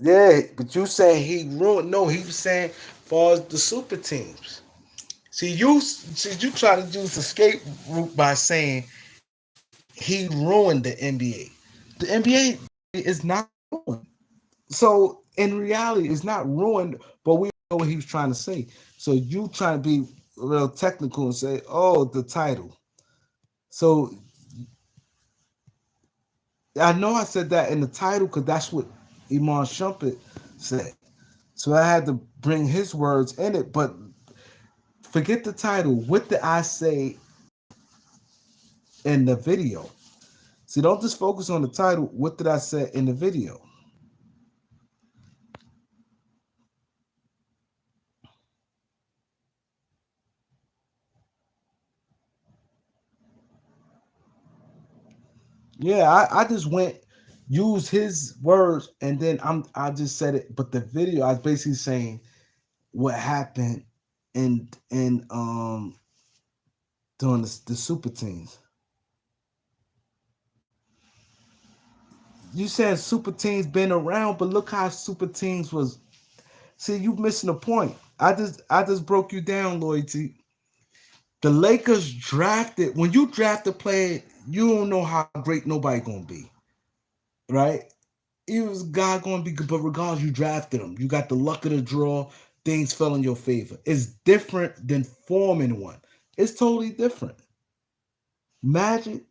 Yeah, but you saying he ruined? No, he was saying far as the super teams. See, you try to use the escape route by saying he ruined the NBA. The NBA is not ruined. So in reality, it's not ruined, but we know what he was trying to say. So you trying to be real technical and say, "Oh, the title." So I know I said that in the title because that's what Iman Shumpert said. So I had to bring his words in it, but forget the title. What did I say in the video? See, don't just focus on the title. What did I say in the video? Yeah, I just went use his words and then I just said it. But the video, I was basically saying what happened in during the super teams. You said super teams been around, but look how super teams was. See, you missing the point. I just broke you down, loyalty. The Lakers drafted when you draft a player, you don't know how great nobody gonna be, right? He was God gonna be good, but regardless, you drafted him. You got the luck of the draw. Things fell in your favor. It's different than forming one. It's totally different. Magic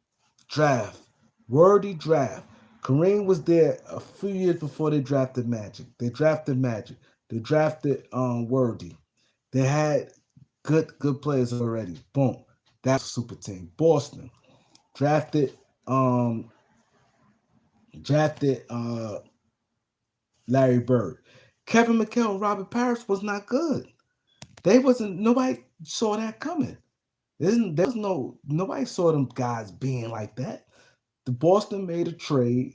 draft, Worthy draft. Kareem was there a few years before they drafted Magic. They drafted Magic. They drafted Worthy. They had good players already. Boom. That's a super team. Boston drafted um drafted Larry Bird. Kevin McHale, Robert Parrish was not good. They wasn't nobody saw that coming. There was nobody saw them guys being like that. The Boston made a traded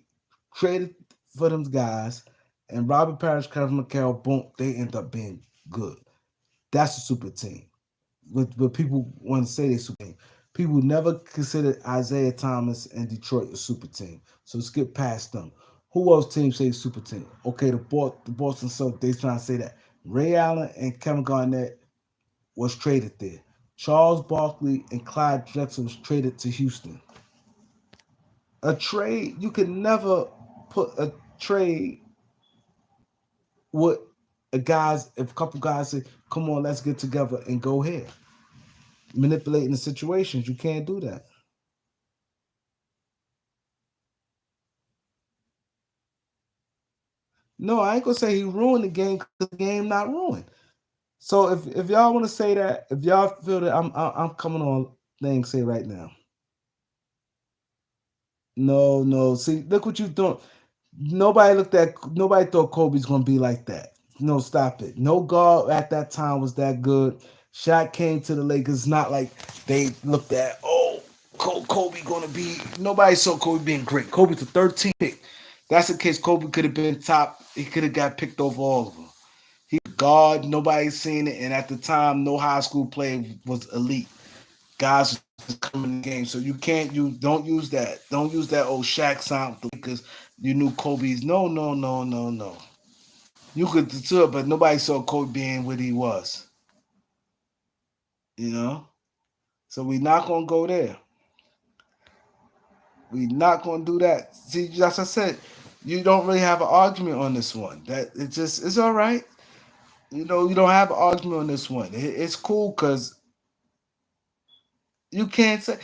for them guys, and Robert Parrish, Kevin McHale, boom, they end up being good. That's a super team. What people want to say they super team. People never considered Isaiah Thomas and Detroit a super team. So skip past them. Who else team say super team? Okay, the Boston Celtics, they trying to say that. Ray Allen and Kevin Garnett was traded there. Charles Barkley and Clyde Drexler was traded to Houston. A trade, you can never put a trade with a guys, if a couple guys say, come on, let's get together and go here. Manipulating the situations, you can't do that. No, I ain't gonna say he ruined the game because the game not ruined. So if y'all want to say that, if y'all feel that I'm coming on thing, say right now. No, no. See, look what you doing. Nobody thought Kobe's gonna be like that. No, stop it. No guard at that time was that good. Shaq came to the Lakers, not like they looked at, oh, Kobe gonna be nobody saw Kobe being great. Kobe's a 13th pick. That's the case. Kobe could have been top, he could have got picked over all of them. He was guard, nobody's seen it, and at the time, no high school player was elite. Guys was coming in the game. So you can't use don't use that. Don't use that old Shaq sound because you knew Kobe's. No, no, no, no, no. You could do it, but nobody saw Kobe being what he was. You know? So we not gonna go there. We not gonna do that. See, as I said, you don't really have an argument on this one. That it's all right. You don't have an argument on this one. It's cool because you can't say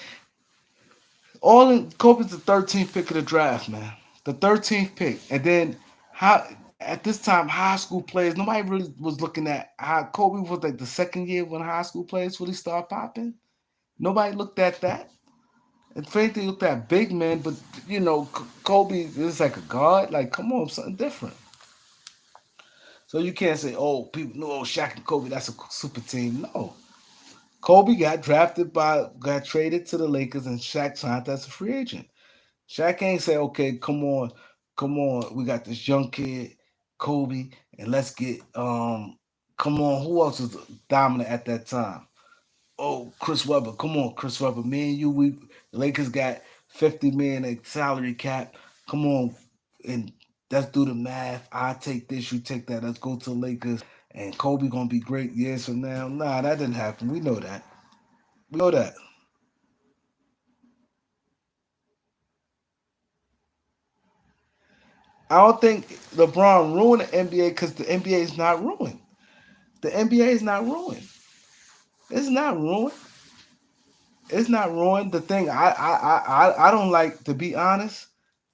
all in Kobe's the 13th pick of the draft, man. The 13th pick. And then how at this time high school players, nobody really was looking at how Kobe was like the second year when high school players really start popping. Nobody looked at that. And if anything, looked at big men, but Kobe is like a guard. Like, come on, something different. So you can't say, oh, people know Shaq and Kobe, that's a super team. No. Kobe got traded to the Lakers and Shaq signed as a free agent. Shaq ain't say, okay, come on, we got this young kid, Kobe, and let's get come on, who else was dominant at that time? Oh, Chris Webber, come on, Chris Webber. Me and you, the Lakers got 50 million in salary cap. Come on, and let's do the math. I take this, you take that. Let's go to the Lakers, and Kobe gonna be great years from now. Nah, that didn't happen. We know that. We know that. I don't think LeBron ruined the NBA because the NBA is not ruined. The NBA is not ruined. It's not ruined. It's not ruined. The thing I don't like, to be honest,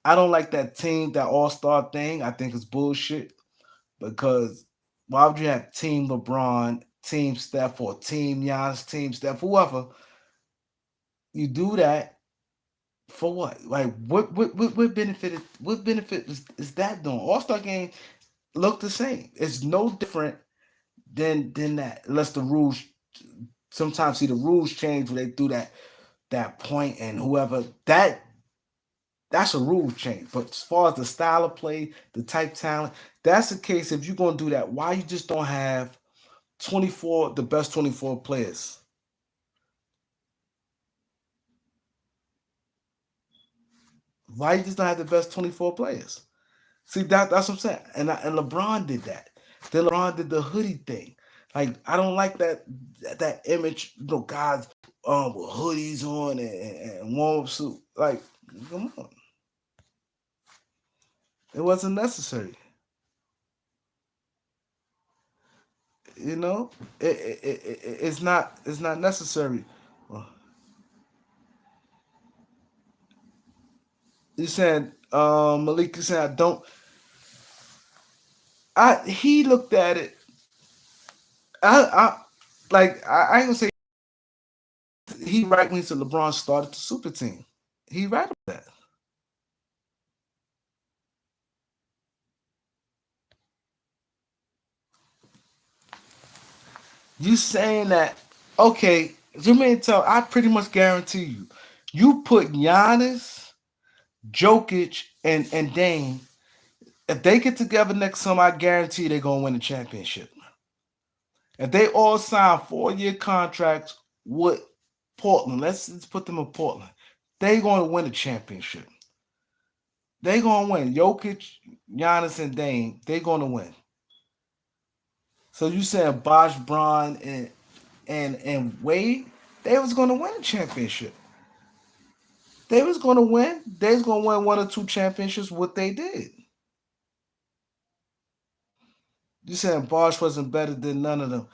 I don't like that team, that All Star thing. I think it's bullshit because why would you have Team LeBron, Team Steph, or Team Giannis, Team Steph, whoever? You do that for what? Like what benefit is that doing? All Star game look the same. It's no different than that. Unless the rules sometimes see the rules change when they do that point and whoever that's a rule change. But as far as the style of play, the type talent, that's the case. If you're gonna do that, why you just don't have 24 the best 24 players? Why you just don't have the best 24 players? See that's what I'm saying. And LeBron did that. Then LeBron did the hoodie thing. Like I don't like that image. You know, guys with hoodies on and warm up suit. Like, come on, it wasn't necessary. You know, it's not necessary. Well, you saying Malik? You saying I don't? I he looked at it. I I ain't gonna say he right when he said LeBron started the super team. He right about that. You saying that? Okay, you mean tell? I pretty much guarantee you, you put Giannis, Jokic, and Dame. If they get together next summer, I guarantee they're gonna win the championship. If they all sign 4-year contracts with Portland, let's put them in Portland. They gonna win the championship. They gonna win. Jokic, Giannis, and Dame. They gonna win. So you saying Bosh, Braun, and Wade, they was gonna win a championship. They was gonna win. They was gonna win one or two championships. What they did. You saying Bosh wasn't better than none of them.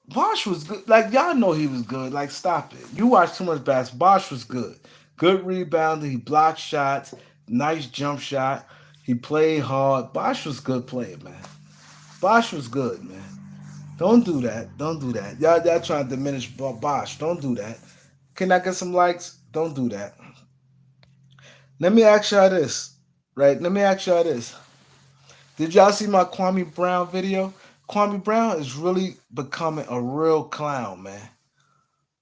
Bosh was good. Like y'all know he was good. Like stop it. You watch too much basketball. Bosh was good. Good rebounder. He blocked shots. Nice jump shot. He played hard. Bosh was good player, man. Bosh was good, man. Don't do that. Don't do that. Y'all trying to diminish Bosh. Don't do that. Can I get some likes? Don't do that. Let me ask y'all this. Right? Let me ask y'all this. Did y'all see my Kwame Brown video? Kwame Brown is really becoming a real clown, man.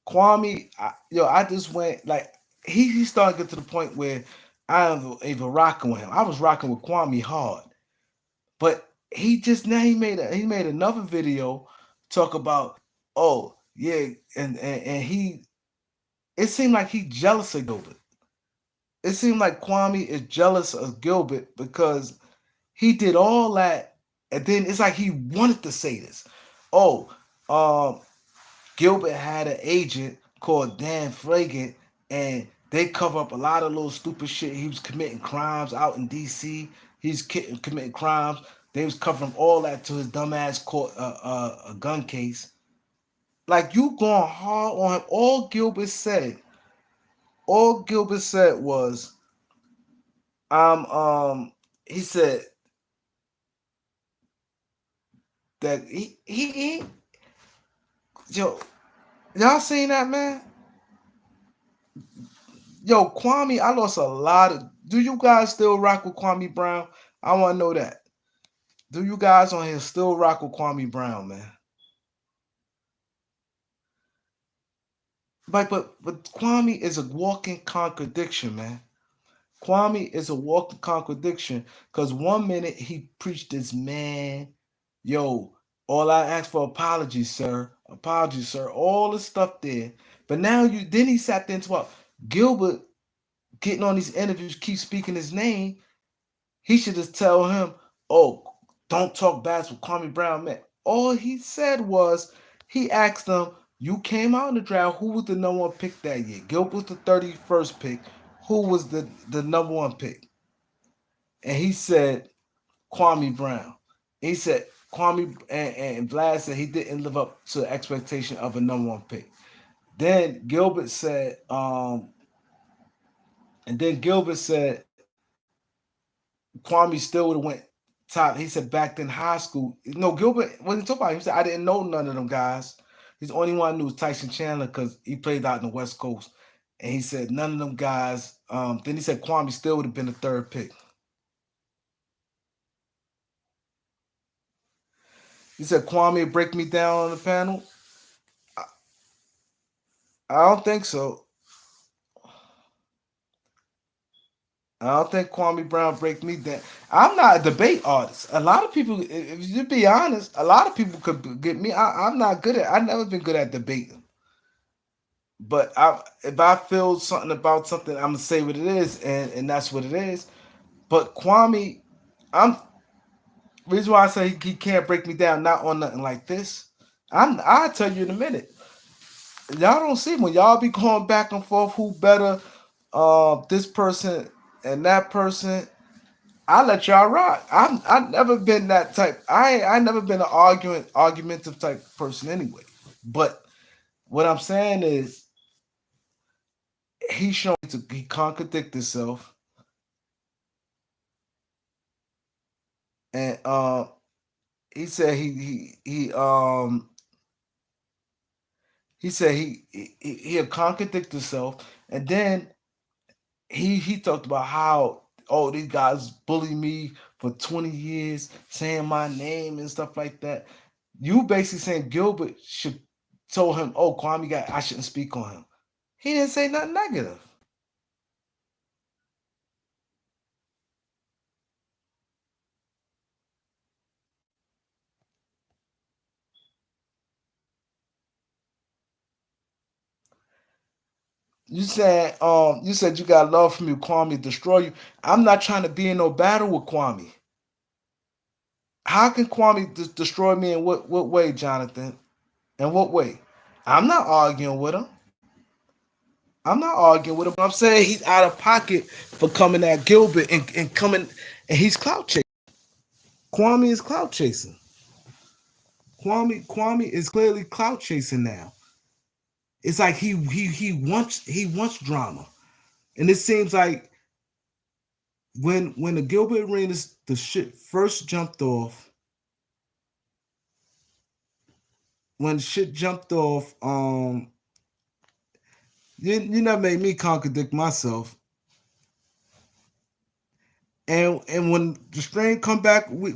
I just went like he started to get to the point where I am even rocking with him. I was rocking with Kwame hard, but he just now he made another video talk about oh yeah and he it seemed like he jealous of Gilbert. It seemed like Kwame is jealous of Gilbert because he did all that, and then it's like he wanted to say this. Oh, um, Gilbert had an agent called Dan Flagrant, and they cover up a lot of little stupid shit. He was committing crimes out in D.C. He's committing crimes. They was covering all that to his dumbass court a gun case. Like you going hard on him. All Gilbert said was, I'm he said that he yo y'all seen that man? Yo, Kwame, I lost a lot of. Do you guys still rock with Kwame Brown? I want to know that. Do you guys on here still rock with Kwame Brown, man? But Kwame is a walking contradiction, man. Kwame is a walking contradiction because 1 minute he preached this man, yo, all I ask for apologies, sir, all the stuff there. But now you then he sat there and talked Gilbert getting on these interviews, keep speaking his name. He should just tell him, oh, don't talk bad with Kwame Brown, man. All he said was he asked him, you came out in the draft, who was the number one pick that year? Gilbert was the 31st pick. Who was the number one pick? And he said Kwame Brown. He said Kwame and Vlad said he didn't live up to the expectation of a number one pick. Then Gilbert said, and then Gilbert said Kwame still would have went top. He said back in high school. No, Gilbert wasn't talking about. He said I didn't know none of them guys. He's the only one who knew was Tyson Chandler because he played out in the West Coast. And he said none of them guys. Then he said Kwame still would have been the third pick. He said Kwame break me down on the panel. I, I don't think so. I don't think Kwame Brown break me down. I'm not a debate artist. A lot of people, if you be honest, a lot of people could get me. I'm not good at. I've never been good at debating. But if I feel something about something, I'm gonna say what it is, and that's what it is. But Kwame, I'm reason why I say he can't break me down, not on nothing like this. I'll tell you in a minute. Y'all don't see when y'all be going back and forth who better, this person and that person. I let y'all rock. I've never been that type. I never been an argumentative type person anyway. But what I'm saying is he shown he contradict himself, and he said he said he'll contradict himself, and then he talked about how, oh, these guys bully me for 20 years, saying my name and stuff like that. You basically saying Gilbert should told him, oh, Kwame got I shouldn't speak on him. He didn't say nothing negative. You said you got love from you, Kwame destroy you. I'm not trying to be in no battle with Kwame. How can Kwame destroy me in what way, Jonathan? In what way? I'm not arguing with him. I'm not arguing with him. I'm saying he's out of pocket for coming at Gilbert and coming, and he's clout chasing. Kwame is clout chasing. Kwame is clearly clout chasing now. It's like he wants drama, and it seems like when the Gilbert Arenas the shit first jumped off, when shit jumped off, you never made me contradict myself. And when the stream come back, we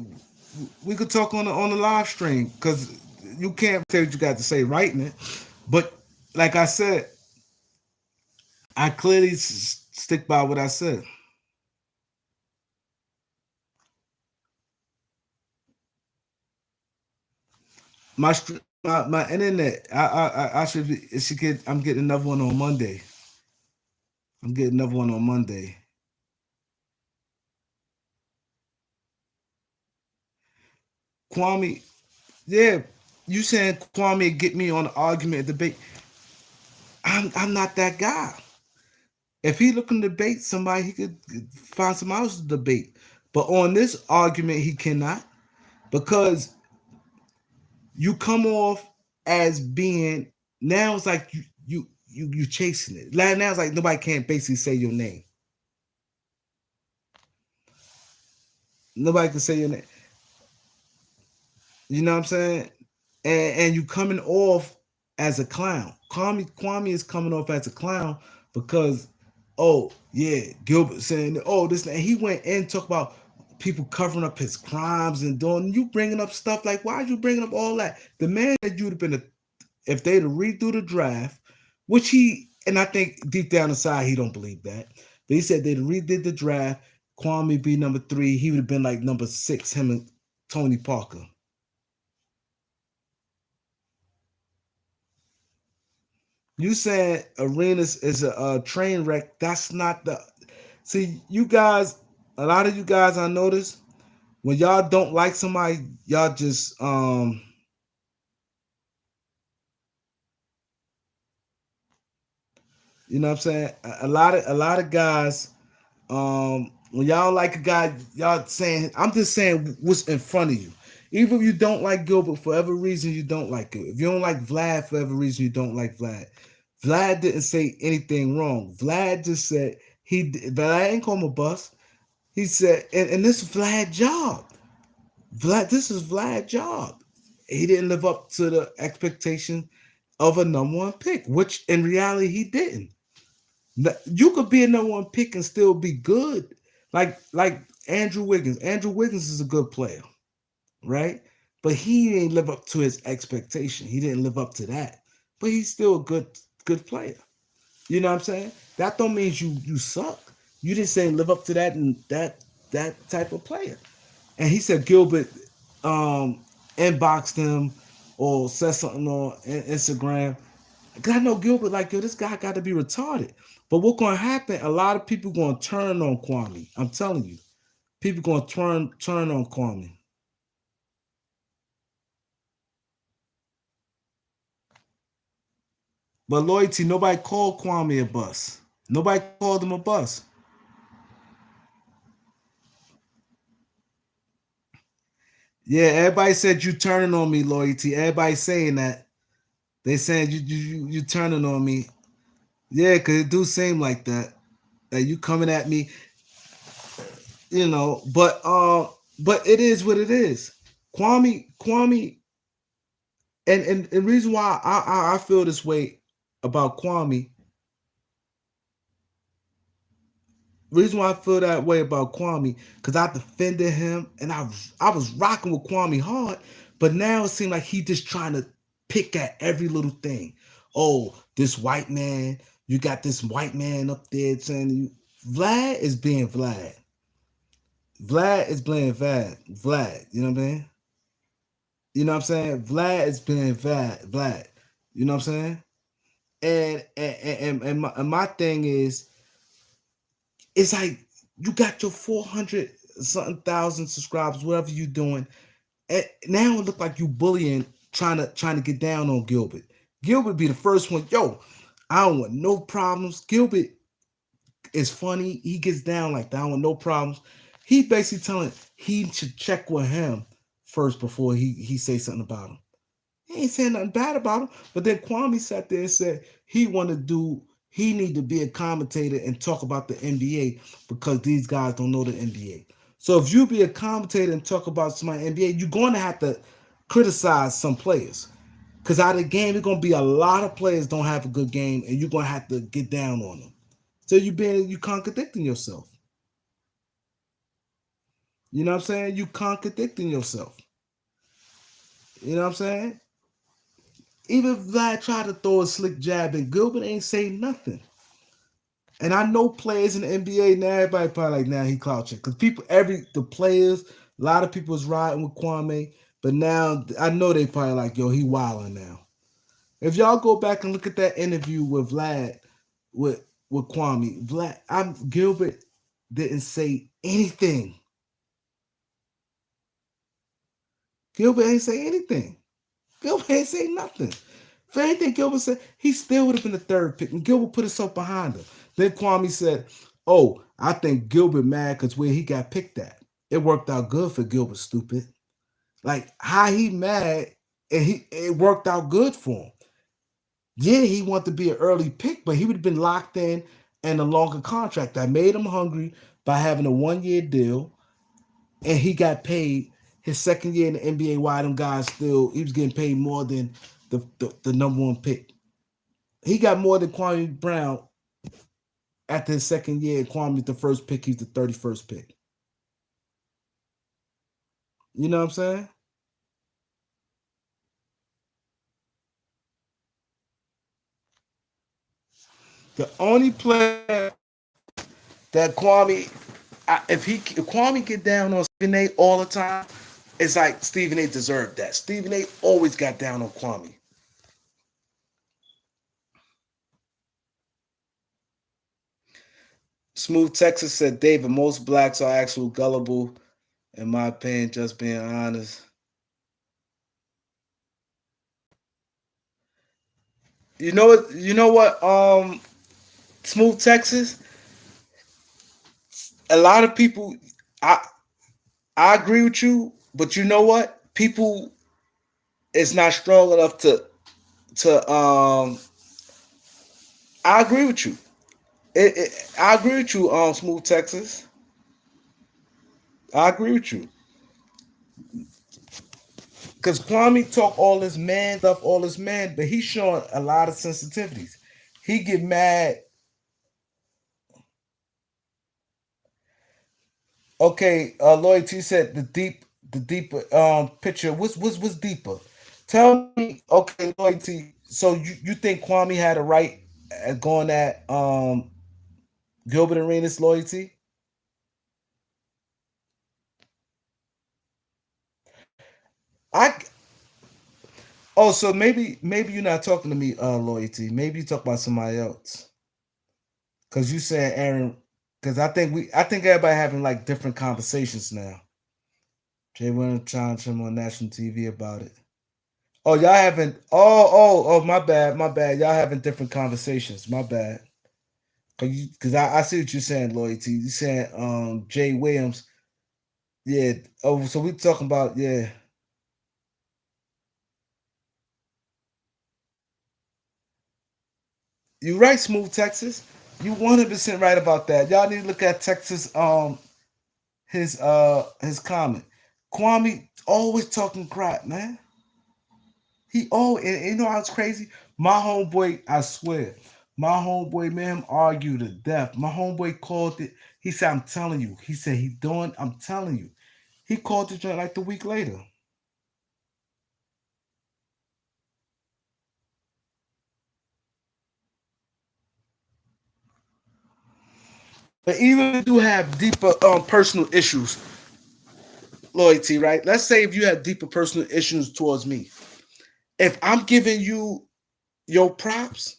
could talk on the live stream because you can't say what you got to say writing it. But like I said, I clearly stick by what I said. My internet, I should be, it should get. I'm getting another one on Monday. I'm getting another one on Monday. Kwame, yeah, you saying Kwame get me on an argument debate? I'm not that guy. If he looking to debate somebody, he could find somebody else to debate. But on this argument, he cannot because you come off as being now. It's like you chasing it. Now it's like nobody can't basically say your name. Nobody can say your name. You know what I'm saying? And you coming off as a clown. Kwame is coming off as a clown because, oh yeah, Gilbert saying, oh this, and he went and talked about people covering up his crimes and doing. You bringing up stuff like, why are you bringing up all that? The man that you'd have been if they'd have redo the draft, which he, and I think deep down inside he don't believe that, but he said they'd redid the draft. Kwame be number 3. He would have been like number 6. Him and Tony Parker. You said Arenas is a train wreck. That's not the. See, you guys, a lot of you guys, I notice when y'all don't like somebody, y'all just you know what I'm saying. A lot of guys, when y'all like a guy, y'all saying, I'm just saying what's in front of you. Even if you don't like Gilbert for every reason you don't like it. If you don't like Vlad for every reason you don't like Vlad. Vlad didn't say anything wrong. Vlad just said Vlad ain't call him a bust. He said, and this is Vlad's job. This is Vlad's job. He didn't live up to the expectation of a number one pick, which in reality he didn't. You could be a number one pick and still be good. Like Andrew Wiggins. Andrew Wiggins is a good player, right? But he didn't live up to his expectation. He didn't live up to that. But he's still a good player. You know what I'm saying? That don't mean you suck. You just saying live up to that and that type of player. And he said Gilbert inboxed him or said something on Instagram. Cause I know Gilbert like, yo, this guy got to be retarded. But what's gonna happen? A lot of people gonna turn on Kwame. I'm telling you, people gonna turn on Kwame. But loyalty, nobody called Kwame a bus. Nobody called him a bus. Yeah, everybody said you turning on me, loyalty. Everybody saying that. They saying you turning on me. Yeah, cause it do seem like that. That you coming at me, you know. But it is what it is. Kwame, and reason why I feel this way about Kwame, reason why I feel that way about Kwame, because I defended him and I was rocking with Kwame hard, but now it seems like he just trying to pick at every little thing. Oh, this white man, you got this white man up there saying Vlad is being Vlad. Vlad is playing Vlad. You know what I'm saying? You know what I'm saying? Vlad is being Vlad. You know what I'm saying? And my thing is, it's like you got your 400 something thousand subscribers, whatever you doing. And now it look like you bullying, trying to get down on Gilbert. Gilbert be the first one. Yo, I don't want no problems. Gilbert is funny. He gets down like that. I don't want no problems. He basically telling he should check with him first before he say something about him. He ain't saying nothing bad about him. But then Kwame sat there and said he need to be a commentator and talk about the NBA because these guys don't know the NBA. So if you be a commentator and talk about somebody NBA, you're going to have to criticize some players. Because out of the game, there's going to be a lot of players don't have a good game, and you're going to have to get down on them. So you contradicting yourself. You know what I'm saying? You contradicting yourself. You know what I'm saying? Even Vlad tried to throw a slick jab, and Gilbert ain't say nothing. And I know players in the NBA now, everybody probably like, now he clout because the players, a lot of people is riding with Kwame, but now I know they probably like, yo, he wilding now. If y'all go back and look at that interview with Vlad, with Kwame, Gilbert didn't say anything. Gilbert ain't say anything. Gilbert ain't say nothing. If anything Gilbert said, he still would have been the third pick, and Gilbert put himself behind him. Then Kwame said, oh, I think Gilbert mad because where he got picked at. It worked out good for Gilbert, stupid. Like, how he mad, and it worked out good for him. Yeah, he wanted to be an early pick, but he would have been locked in and a longer contract. I made him hungry by having a 1-year deal, and he got paid his second year in the NBA. Why them guys he was getting paid more than the number one pick. He got more than Kwame Brown after his second year. Kwame's the first pick. He's the 31st pick. You know what I'm saying? The only player that if Kwame get down on Stephen A all the time, it's like Stephen A deserved that. Stephen A always got down on Kwame. Smooth Texas said, David, most blacks are actual gullible, in my opinion, just being honest. You know what, Smooth Texas? A lot of people, I I agree with you, but you know what? People is not strong enough to I agree with you. I agree with you, Smooth Texas. I agree with you. Because Kwame talk all this man stuff, all this man, but he's showing a lot of sensitivities. He get mad. Okay, Loyalty said the deeper picture. What's deeper? Tell me, okay, Loyalty. So you think Kwame had a right at going at Gilbert Arenas, Loyalty? I so maybe you're not talking to me, Loyalty. Maybe you talk about somebody else. Cause you said Aaron. Cause I think everybody having like different conversations now. Jay Winter challenged him on national TV about it. Oh, y'all having oh my bad, my bad. Y'all having different conversations. My bad. Cause I see what you're saying, loyalty. You saying Jay Williams. Yeah. Oh, so we talking about yeah. You right, Smooth Texas. You 100% right about that. Y'all need to look at Texas his comment. Kwame always talking crap, man. He and you know how it's crazy? My homeboy, I swear, my homeboy, man, argued to death. My homeboy called it. He said, I'm telling you. He said he doing, I'm telling you. He called the joint like the week later. But even if you do have deeper personal issues, loyalty, right? Let's say if you have deeper personal issues towards me, if I'm giving you your props,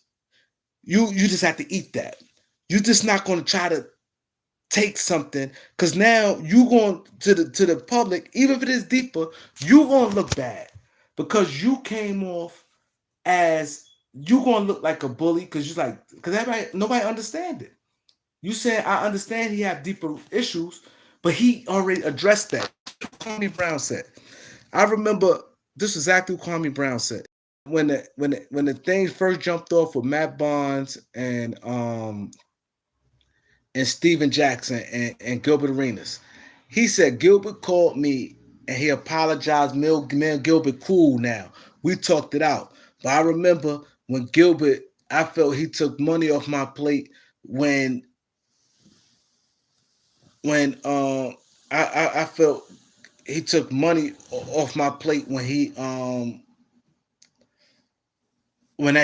you just have to eat that. You're just not going to try to take something because now you going to the public, even if it is deeper, you gonna look bad because you came off as you gonna look like a bully because you like because everybody nobody understand it. You said I understand he have deeper issues, but he already addressed that. Kwame Brown said. I remember this is exactly what Kwame Brown said. When the things first jumped off with Matt Barnes and Steven Jackson and Gilbert Arenas. He said Gilbert called me and he apologized. Me and Gilbert cool now. We talked it out. But I remember when Gilbert, I felt he took money off my plate when when I felt he took money off my plate when he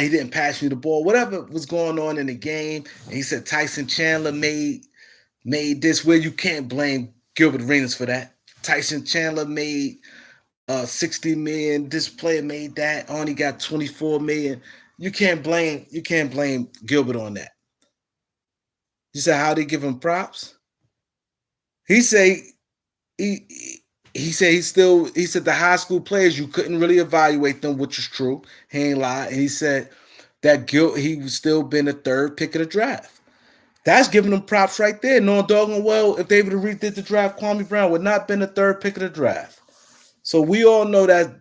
didn't pass me the ball, whatever was going on in the game. And he said Tyson Chandler made this where you can't blame Gilbert Arenas for that. Tyson Chandler made 60 million. This player made that. Only got 24 million. You can't blame Gilbert on that. You said how they give him props? He say he said he said the high school players you couldn't really evaluate them, which is true. He ain't lied. And he said that he was still been the third pick of the draft. That's giving them props right there. Knowing doggone well, if they would have redid the draft, Kwame Brown would not have been the third pick of the draft. So we all know that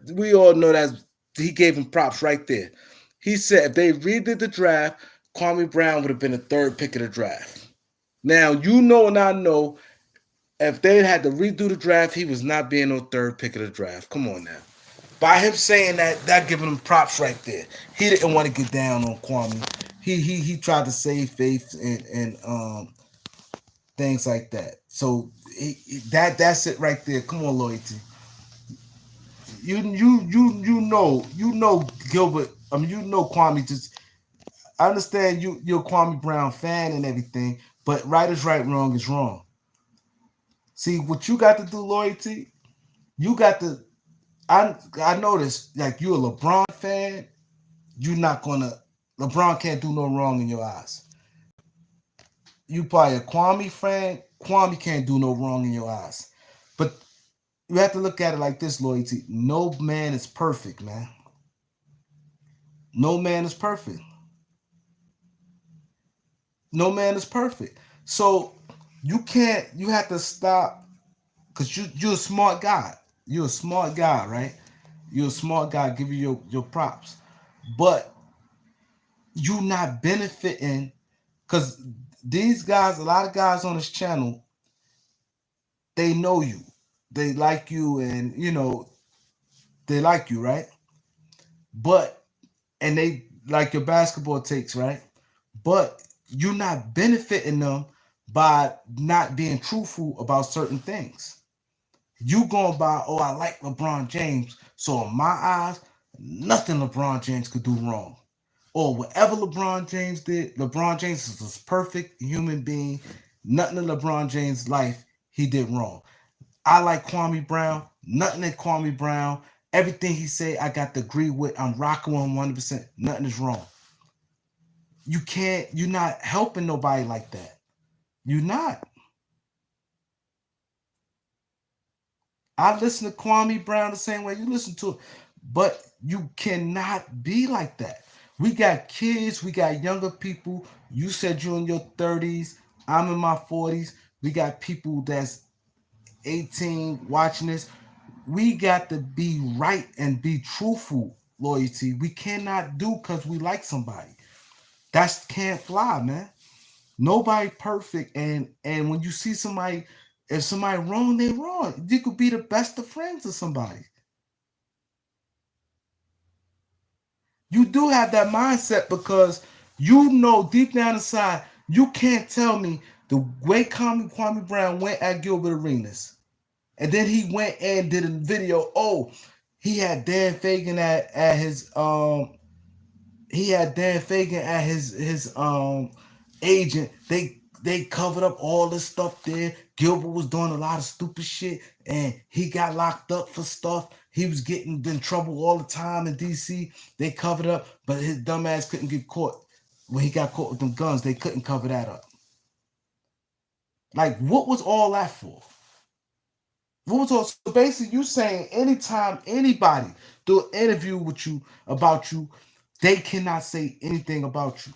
he gave him props right there. He said if they redid the draft, Kwame Brown would have been the third pick of the draft. Now you know and I know if they had to redo the draft, he was not being no third pick of the draft. Come on now. By him saying that giving him props right there. He didn't want to get down on Kwame. He tried to save face and things like that. So that's it right there. Come on, loyalty. You know Gilbert. I mean, you know Kwame. Just I understand you're a Kwame Brown fan and everything, but right is right, wrong is wrong. See what you got to do, loyalty. You got to. I noticed like you a LeBron fan. You're not gonna. LeBron can't do no wrong in your eyes. You probably a Kwame fan. Kwame can't do no wrong in your eyes. But you have to look at it like this, loyalty. No man is perfect, man. No man is perfect. No man is perfect. So you can't. You have to stop because you're a smart guy. You're a smart guy, right? You're a smart guy. Give you your props, but you not benefiting because these guys, a lot of guys on this channel, they know you, they like you, and they like you, right? But and they like your basketball takes, right? But you're not benefiting them by not being truthful about certain things. You going by, oh, I like LeBron James, so in my eyes, nothing LeBron James could do wrong. Or whatever LeBron James did, LeBron James is a perfect human being. Nothing in LeBron James' life he did wrong. I like Kwame Brown. Nothing in Kwame Brown. Everything he said, I got to agree with. I'm rocking with him 100%. Nothing is wrong. You can't. You're not helping nobody like that. You're not. I listen to Kwame Brown the same way you listen to it. But you cannot be like that. We got kids, we got younger people. You said you're in your 30s, I'm in my 40s. We got people that's 18 watching this. We got to be right and be truthful, loyalty. We cannot do because we like somebody. That's can't fly, man. Nobody perfect, and when you see somebody, if somebody wrong, they wrong. You could be the best of friends with somebody. You do have that mindset because you know deep down inside, you can't tell me the way Kwame Brown went at Gilbert Arenas. And then he went and did a video. Oh, he had Dan Fagan at his he had Dan Fagan at his agent. They covered up all this stuff there. Gilbert was doing a lot of stupid shit and he got locked up for stuff. He was getting in trouble all the time in DC. They covered up, but his dumb ass couldn't get caught. When he got caught with them guns, they couldn't cover that up. Like, what was all that for? What was all, so basically you saying anytime anybody do an interview with you about you, they cannot say anything about you.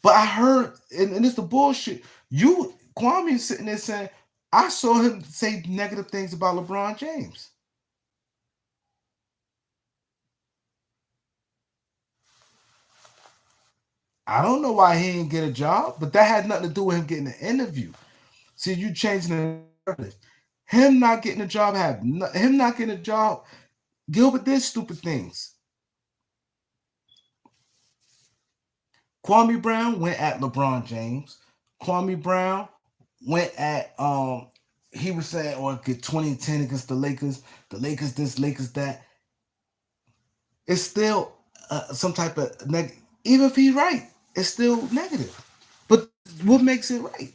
But I heard, and it's the bullshit. You, Kwame, is sitting there saying, I saw him say negative things about LeBron James. I don't know why he didn't get a job, but that had nothing to do with him getting an interview. See, you changing the narrative. Him not getting a job him not getting a job. Gilbert did stupid things. Kwame Brown went at LeBron James. Kwame Brown went at he was saying or get 2010 against the Lakers, this, Lakers that. It's still some type of even if he's right, it's still negative. But what makes it right?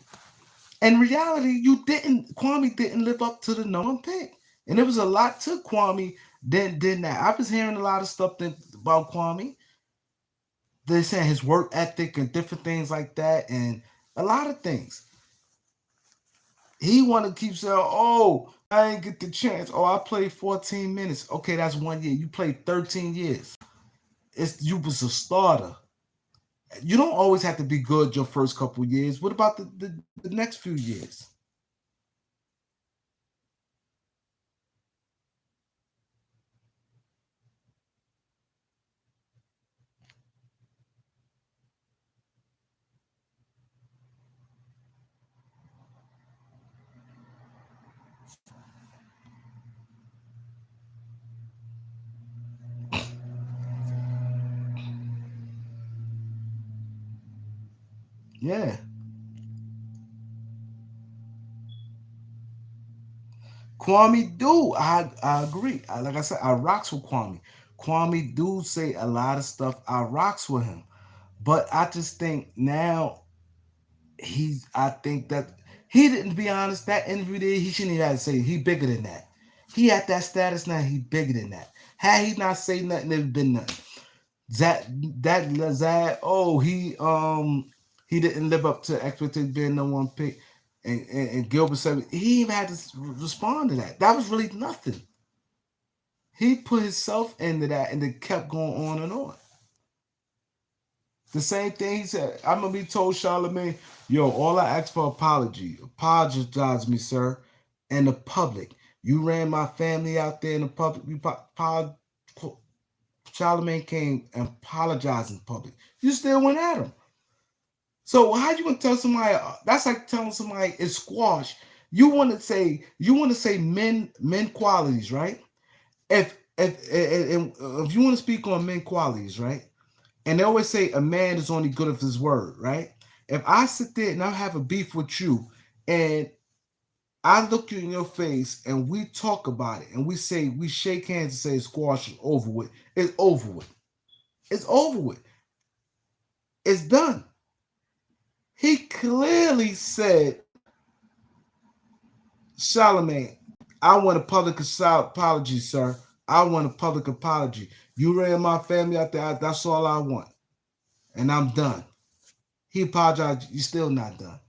In reality, Kwame didn't live up to the number one pick. And there was a lot to Kwame did that. I was hearing a lot of stuff about Kwame. They're saying his work ethic and different things like that, and a lot of things. He want to keep saying, "Oh, I didn't get the chance. Oh, I played 14 minutes. Okay, that's 1 year. You played 13 years. You was a starter. You don't always have to be good your first couple years. What about the next few years?" Yeah. Kwame do. I agree. Like I said, I rocks with Kwame. Kwame do say a lot of stuff. I rocks with him. But I just think now I think that he didn't, be honest, that interview there, he shouldn't even have to say he bigger than that. He at that status now, he bigger than that. Had he not say nothing, there'd been nothing. Zad, oh, he didn't live up to expectations being number one pick. And Gilbert said he even had to respond to that. That was really nothing. He put himself into that and then kept going on and on. The same thing he said. I'm gonna be told Charlemagne, yo, all I ask for apology. Apologize me, sir. And the public. You ran my family out there in the public. Charlemagne came and apologized in public. You still went at him. So how you gonna tell somebody that's like telling somebody it's squash? You want to say men qualities, right? If you want to speak on men qualities, right? And they always say a man is only good of his word, right? If I sit there and I have a beef with you and I look you in your face and we talk about it and we shake hands and say squash is over with, it's over with. It's over with. It's done. He clearly said, Charlemagne, I want a public apology, sir. I want a public apology. You ran my family out there. That's all I want. And I'm done. He apologized. You're still not done.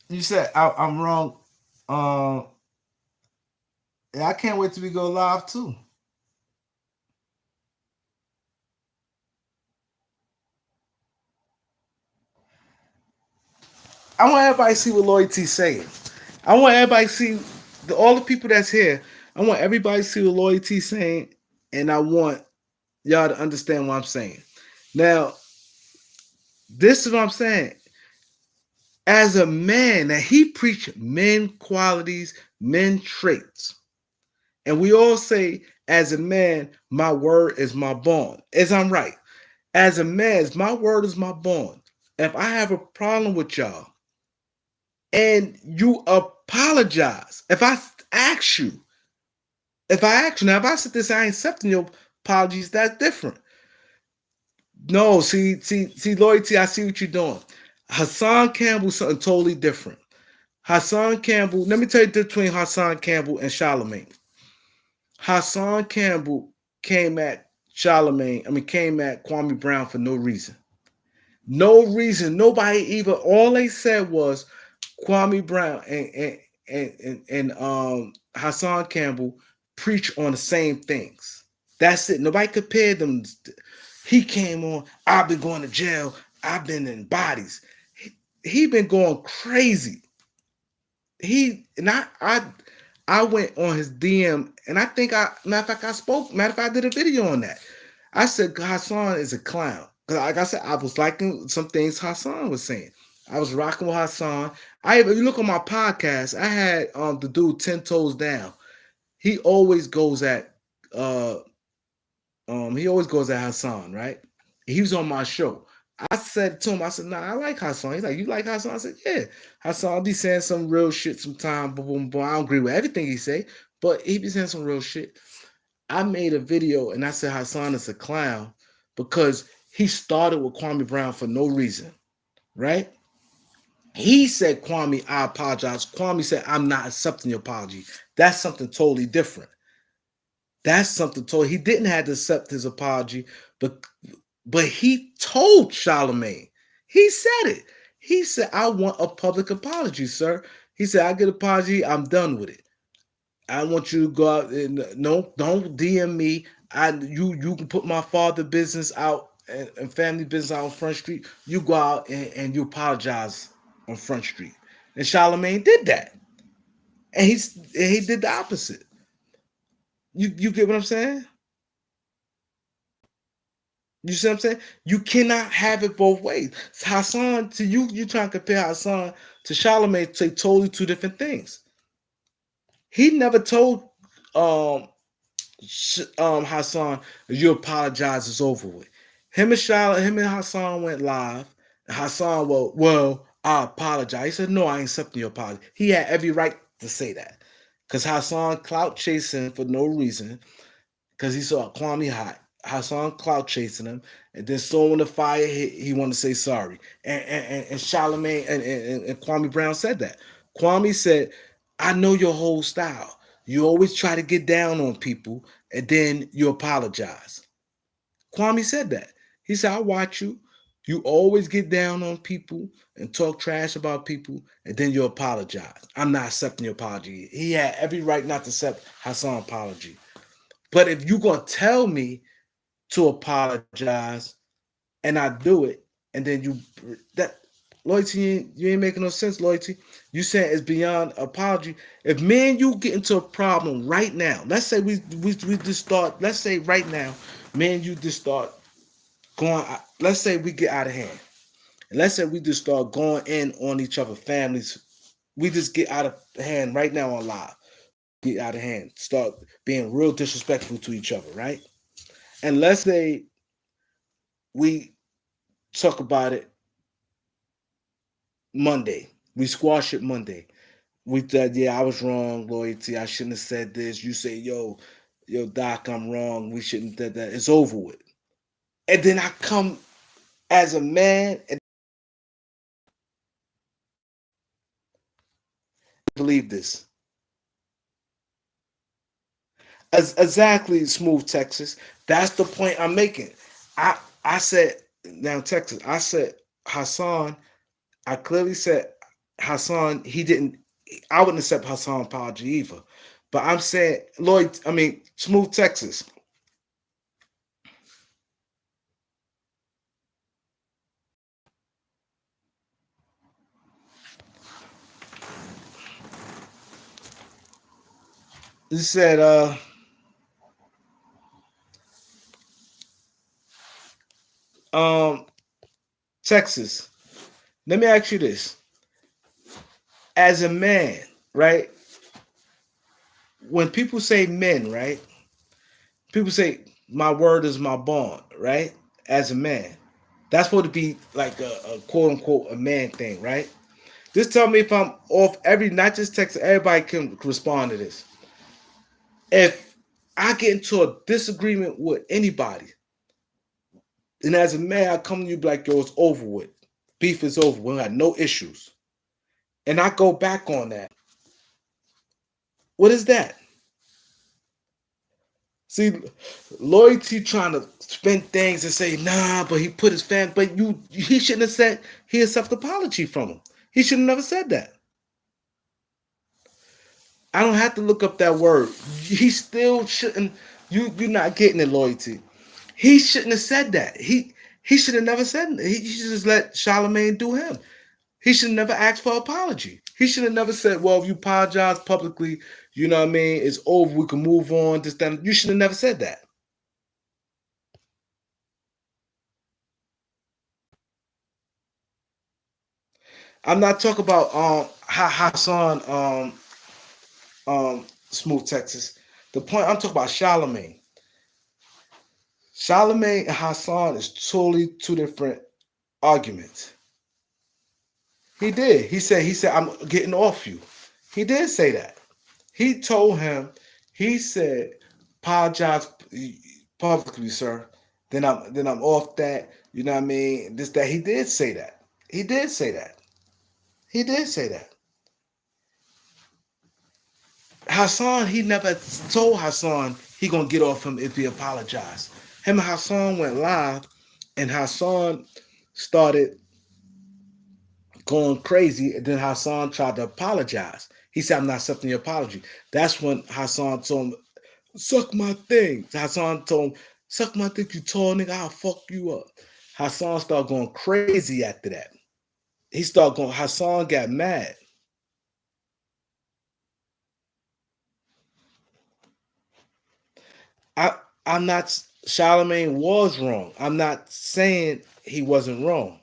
You said I'm wrong. Um, and I can't wait till we go live too. I want everybody to see what Loyalty's saying. I want everybody to see all the people that's here. I want everybody to see what Loyalty's saying, and I want y'all to understand what I'm saying. Now, this is what I'm saying. As a man, that he preached men qualities, men traits. And we all say, as a man, my word is my bond. As I'm right. As a man, my word is my bond. If I have a problem with y'all and you apologize, if I ask you, now if I sit this, I ain't accepting your apologies, that's different. No, see, Loyalty, I see what you're doing. Hassan Campbell, something totally different. Hassan Campbell, let me tell you the difference between Hassan Campbell and Charlemagne. Hassan Campbell came at Kwame Brown for no reason. No reason. Nobody even, all they said was Kwame Brown and Hassan Campbell preach on the same things. That's it. Nobody compared them. He came on, I've been going to jail. I've been in bodies. He been going crazy. I went on his DM and I think matter of fact I spoke. Matter of fact, I did a video on that. I said Hassan is a clown. Because like I said, I was liking some things Hassan was saying. I was rocking with Hassan. If you look on my podcast, I had the dude 10 toes down. He always goes at Hassan, right? He was on my show. I said to him, I said, nah, I like Hassan. He's like, you like Hassan? I said, yeah. Hassan be saying some real shit sometimes. Boom, boom, boom. I don't agree with everything he say, but he be saying some real shit. I made a video and I said Hassan is a clown because he started with Kwame Brown for no reason, right? He said, Kwame, I apologize. Kwame said, I'm not accepting your apology. That's something totally different. He didn't have to accept his apology, but he told Charlemagne. He said it. He said, I want a public apology, sir. He said, I get an apology. I'm done with it. I want you to go out and no, don't DM me. You can put my father business out and family business out on Front Street. You go out and you apologize on Front Street. And Charlemagne did that. And he did the opposite. You get what I'm saying? You see what I'm saying? You cannot have it both ways. Hassan, to you trying to compare Hassan to Charlemagne to say totally two different things. He never told um Hassan, you apologize, it's over with. Him and Hassan went live. And Hassan, well, I apologize. He said, no, I ain't accepting your apology. He had every right to say that. Because Hassan clout chasing for no reason. Because he saw Kwame hot. Hassan clout chasing him. And then someone the fire hit, he wanted to say sorry. And Charlemagne and Kwame Brown said that. Kwame said, I know your whole style. You always try to get down on people and then you apologize. Kwame said that. He said, I watch you. You always get down on people and talk trash about people and then you apologize. I'm not accepting your apology. He had every right not to accept Hassan's apology. But if you're going to tell me to apologize and I do it, and then Loyalty, you ain't making no sense, Loyalty. You saying it's beyond apology. If me and you get into a problem right now, let's say we just start, let's say right now, me and you just start going, let's say we get out of hand. And let's say we just start going in on each other families. We just get out of hand right now on live. Get out of hand. Start being real disrespectful to each other, right? And let's say we talk about it Monday. We squash it Monday. We said, yeah, I was wrong, Loyalty. I shouldn't have said this. You say, yo, Doc, I'm wrong. We shouldn't have done that. It's over with. And then I come as a man and believe this. Exactly, Smooth Texas. That's the point I'm making. I said, now Texas, I said Hassan, I clearly said Hassan, he didn't I wouldn't accept Hassan apology either. But I'm saying Smooth Texas. He said, um, Texas. Let me ask you this. As a man, right? When people say men, right? People say my word is my bond, right? As a man. That's supposed to be like a quote unquote a man thing, right? Just tell me if I'm off not just Texas, everybody can respond to this. If I get into a disagreement with anybody, and as a man, I come to you like, yo, it's over with. Beef is over. We got no issues. And I go back on that. What is that? See, loyalty trying to spin things and say, nah, but he put his family, but he shouldn't have said he accepted apology from him. He should have never said that. I don't have to look up that word. He still shouldn't. You're not getting it, loyalty. He shouldn't have said that. He should have never said that. He should just let Charlemagne do him. He should never ask for apology. He should have never said, well, if you apologize publicly, you know what I mean, it's over, we can move on. This, that. You should have never said that. I'm not talking about Hassan Smooth Texas. The point I'm talking about Charlemagne. Charlemagne and Hassan is totally two different arguments. He did. He said, I'm getting off you. He did say that. He told him, he said, apologize publicly, sir. Then I'm off that. You know what I mean? This, that. He did say that. He did say that. He did say that. Hassan, he never told Hassan he gonna get off him if he apologized. Him and Hassan went live, and Hassan started going crazy. And then Hassan tried to apologize. He said, I'm not accepting your apology. That's when Hassan told him, suck my thing. Hassan told him, suck my thing, you tall nigga, I'll fuck you up. Hassan started going crazy after that. Hassan got mad. I, I'm not, Charlemagne was wrong. I'm not saying he wasn't wrong.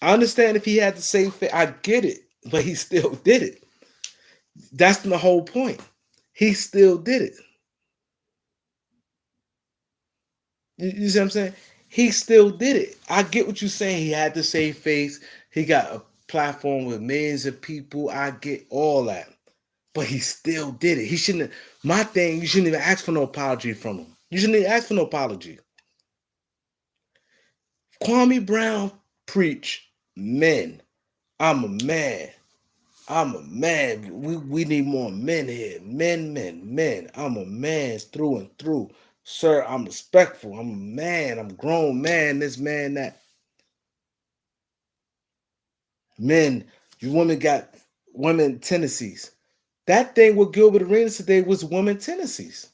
I understand if he had the same thing, I get it, but he still did it. That's the whole point. He still did it. You see what I'm saying? He still did it. I get what you're saying. He had the same face. He got a platform with millions of people. I get all that. But he still did it. He shouldn't. My thing, you shouldn't even ask for no apology from him. You shouldn't even ask for no apology. Kwame Brown preach men. I'm a man. I'm a man. We need more men here. Men, men, men. I'm a man through and through. Sir, I'm respectful. I'm a man. I'm a grown man. This man, that. Men, you women got women tendencies. That thing with Gilbert Arenas today was women tendencies.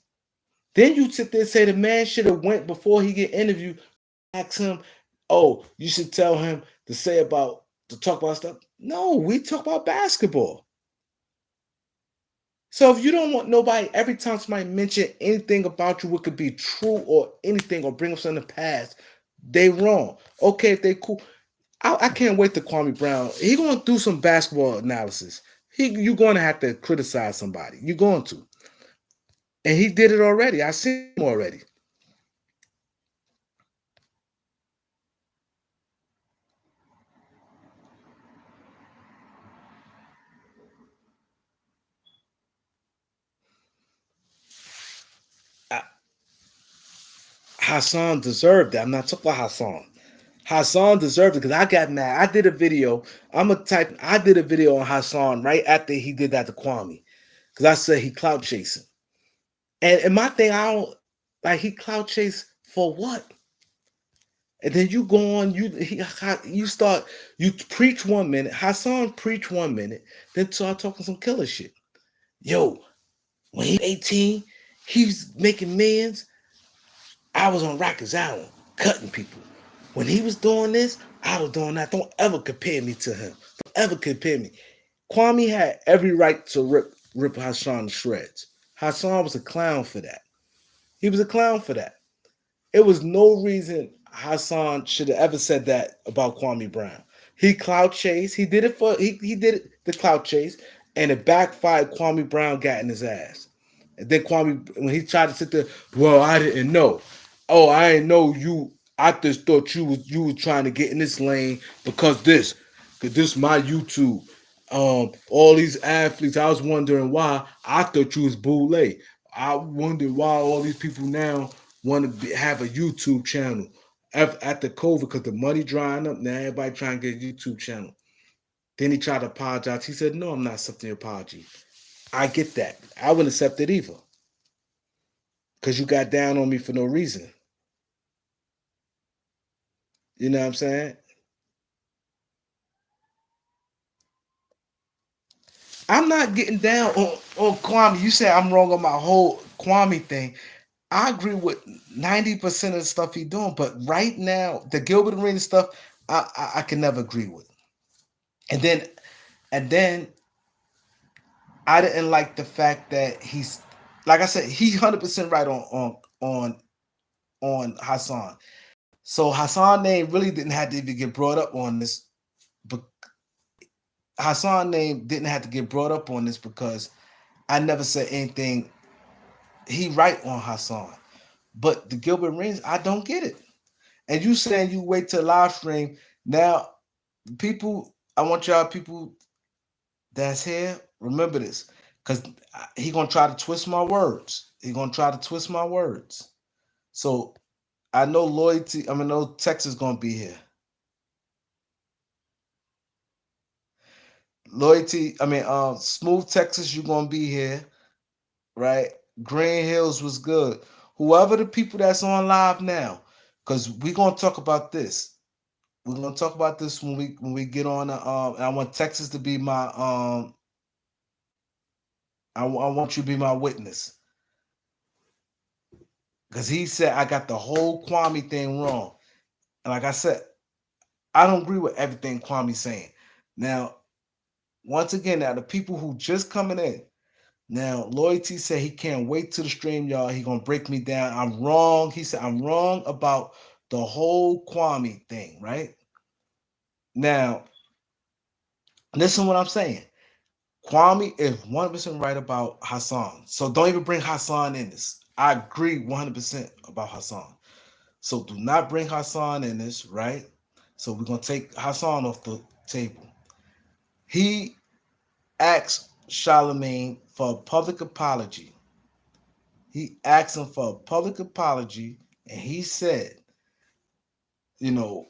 Then you sit there and say the man should have went before he get interviewed. Ask him, oh, you should tell him to talk about stuff. No, we talk about basketball. So if you don't want nobody, every time somebody mention anything about you, what could be true or anything or bring up something in the past, they wrong. Okay, if they cool. I can't wait to Kwame Brown. He gonna do some basketball analysis. You're gonna have to criticize somebody. You're going to. And he did it already. I seen him already. I, Hassan deserved that. I'm not talking about Hassan. Hassan deserved it because I got mad. I did a video. I did a video on Hassan right after he did that to Kwame. Because I said he clout chasing. And my thing, I don't like he clout chase for what? And then you go on, you start, you preach 1 minute, Hassan preach 1 minute, then start talking some killer shit. Yo, when he was 18, he was making millions. I was on Rikers Island cutting people. When he was doing this, I was doing that. Don't ever compare me to him. Don't ever compare me. Kwame had every right to rip Hassan to shreds. Hassan was a clown for that. He was a clown for that. It was no reason Hassan should have ever said that about Kwame Brown. He clout chased. He did it for he did it the clout chase, and it backfired. Kwame Brown got in his ass. And then Kwame, when he tried to sit there, well, I didn't know. Oh, I didn't know you. I just thought you was trying to get in this lane because this my YouTube. All these athletes, I was wondering why. I thought you was boule. I wondered why all these people now want to have a YouTube channel after COVID because the money drying up. Now everybody trying to get a YouTube channel. Then he tried to apologize. He said, "No, I'm not accepting your apology." I get that. I wouldn't accept it either because you got down on me for no reason. You know what I'm saying? I'm not getting down on Kwame. You say I'm wrong on my whole Kwame thing. I agree with 90% of the stuff he's doing, but right now, the Gilbert Arena stuff, I can never agree with. And then I didn't like the fact that he's like I said, he's 100% right on Hassan. So Hassan name really didn't have to even get brought up on this, but Hassan name didn't have to get brought up on this because I never said anything. He right on Hassan, but the Gilbert Rings, I don't get it. And you saying you wait till live stream now, people. I want y'all people that's here remember this, because he gonna try to twist my words. He gonna try to twist my words. So I know loyalty. I mean, no Texas gonna be here. Loyalty. I mean, smooth Texas, you gonna be here, right? Green Hills was good. Whoever the people that's on live now, because we gonna talk about this. We're gonna talk about this when we get on. And I want Texas to be my I want you to be my witness because he said I got the whole Kwame thing wrong, and like I said, I don't agree with everything Kwame's saying. Now, once again, now the people who just coming in. Now, Loyalty said he can't wait to the stream, y'all. He gonna break me down. I'm wrong. He said I'm wrong about the whole Kwame thing, right? Now, listen what I'm saying. Kwame is 100% right about Hassan. So don't even bring Hassan in this. I agree 100% about Hassan. So do not bring Hassan in this, right? So we're going to take Hassan off the table. He asked Charlemagne for a public apology. He asked him for a public apology, and he said, you know,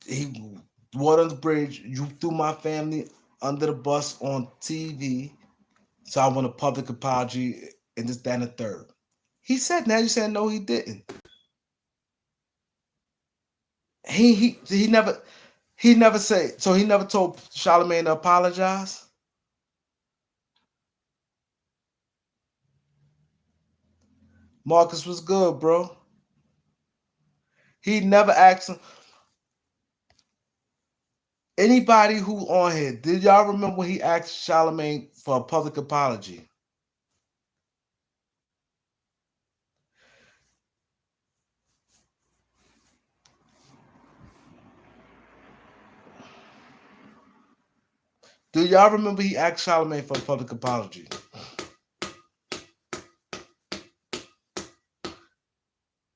he water on the bridge, you threw my family under the bus on TV. So I want a public apology and this, that, and the third. He said, now you said no, he didn't. He never said, so he never told Charlemagne to apologize. Marcus was good, bro. He never asked him. Anybody who on here, did y'all remember when he asked Charlemagne for a public apology? Do y'all remember he asked Charlemagne for a public apology?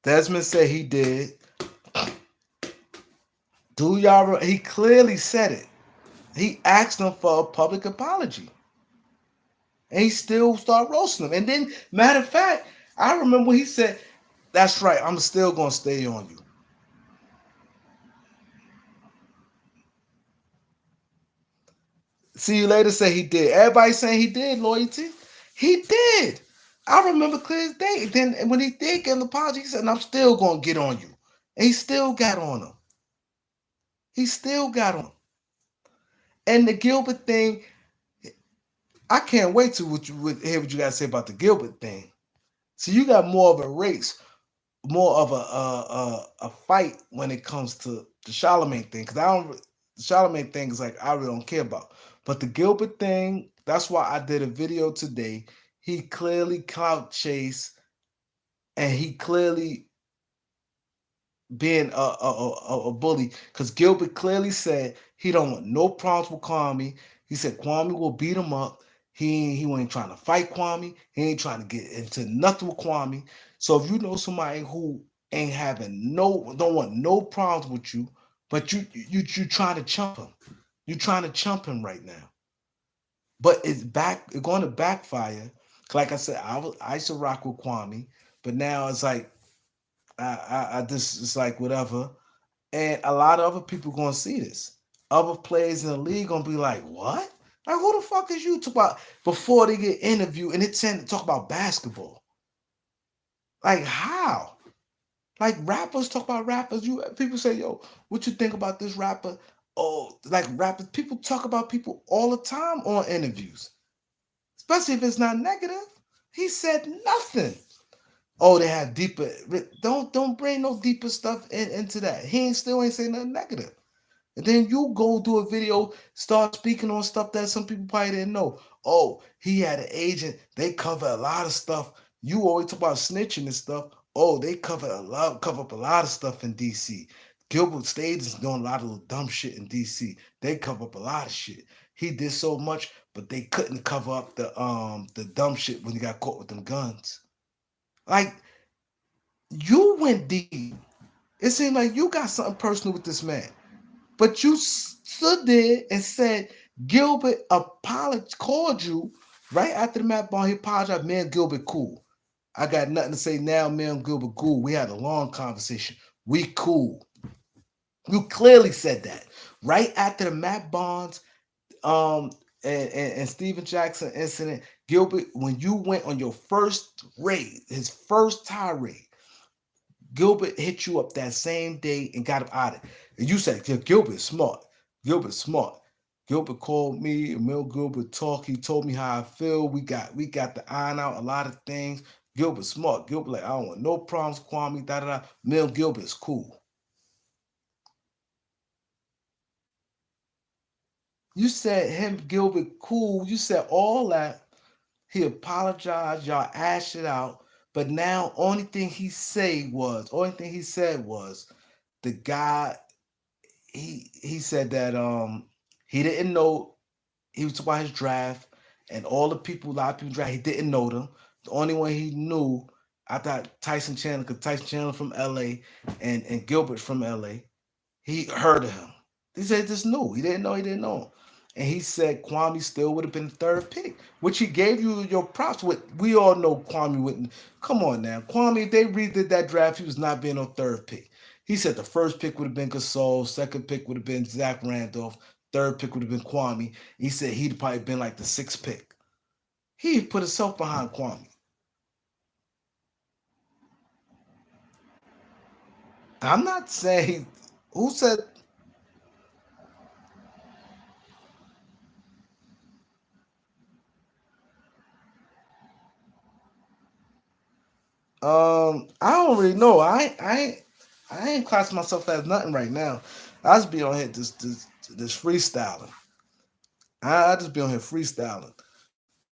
Desmond said he did. Do y'all? He clearly said it. He asked him for a public apology. And he still started roasting him. And then, matter of fact, I remember he said, that's right, I'm still going to stay on you. See you later, say he did. Everybody saying he did, Loyalty. He did. I remember clear as day. Then when he did get an apology, he said, "And I'm still gonna get on you," and he still got on him. He still got on him. And the Gilbert thing, I can't wait to hear what you guys say about the Gilbert thing. So you got more of a race, more of a fight when it comes to the Charlemagne thing. Because I don't, the Charlemagne thing is like I really don't care about. But the Gilbert thing, that's why I did a video today. He clearly clout chase, and he clearly being a bully because Gilbert clearly said he don't want no problems with Kwame. He said Kwame will beat him up. He ain't trying to fight Kwame. He ain't trying to get into nothing with Kwame. So if you know somebody who ain't having don't want no problems with you, but you trying to chump him. You trying to chump him right now. But it's going to backfire. Like I said, I used to rock with Kwame, but now it's like I just it's like whatever. And a lot of other people gonna see this. Other players in the league gonna be like, "What? Like, who the fuck is you?" Talk about before they get interviewed, and it's saying talk about basketball. Like how? Like rappers talk about rappers. You people say, "Yo, what you think about this rapper?" Oh, like rappers. People talk about people all the time on interviews, especially if it's not negative. He said nothing. Oh, they have deeper. Don't bring no deeper stuff into that. He still ain't saying nothing negative. And then you go do a video, start speaking on stuff that some people probably didn't know. Oh, he had an agent. They cover a lot of stuff. You always talk about snitching and stuff. Oh, they cover up a lot of stuff in DC. Gilbert Stage is doing a lot of dumb shit in DC. They cover up a lot of shit. He did so much, but they couldn't cover up the dumb shit when he got caught with them guns. Like you went deep. It seemed like you got something personal with this man. But you stood there and said Gilbert called you right after the Matt Bond. He apologized. Man, Gilbert, cool. I got nothing to say now. Man, Gilbert, cool. We had a long conversation. We cool. You clearly said that right after the Matt Bonds um and Steven Jackson incident. Gilbert, when you went on your first raid, his first tirade, Gilbert hit you up that same day and got him out of it. And you said, yeah, Gilbert's smart. Gilbert's smart. Gilbert called me, Emil Gilbert talked. He told me how I feel. We got to iron out a lot of things. Gilbert's smart. Gilbert, like, I don't want no problems, Kwame, da da da. Emil Gilbert's cool. You said him, Gilbert, cool. You said all that. He apologized. Y'all ashed it out. But now, only thing he said was the guy he said that he didn't know he was talking about his draft and all the people, a lot of people draft, he didn't know them. The only one he knew, I thought Tyson Chandler, because Tyson Chandler from LA and Gilbert from LA, he heard of him. He said just knew. He didn't know him. And he said Kwame still would have been the third pick, which he gave you your props with. We all know Kwame wouldn't. Come on now. Kwame, if they redid that draft, he was not being on third pick. He said the first pick would have been Gasol, second pick would have been Zach Randolph, third pick would have been Kwame. He said he'd probably been like the sixth pick. He put himself behind Kwame. I'm not saying who said I don't really know. I ain't classing myself as nothing right now. I just be on here this freestyling. I just be on here freestyling.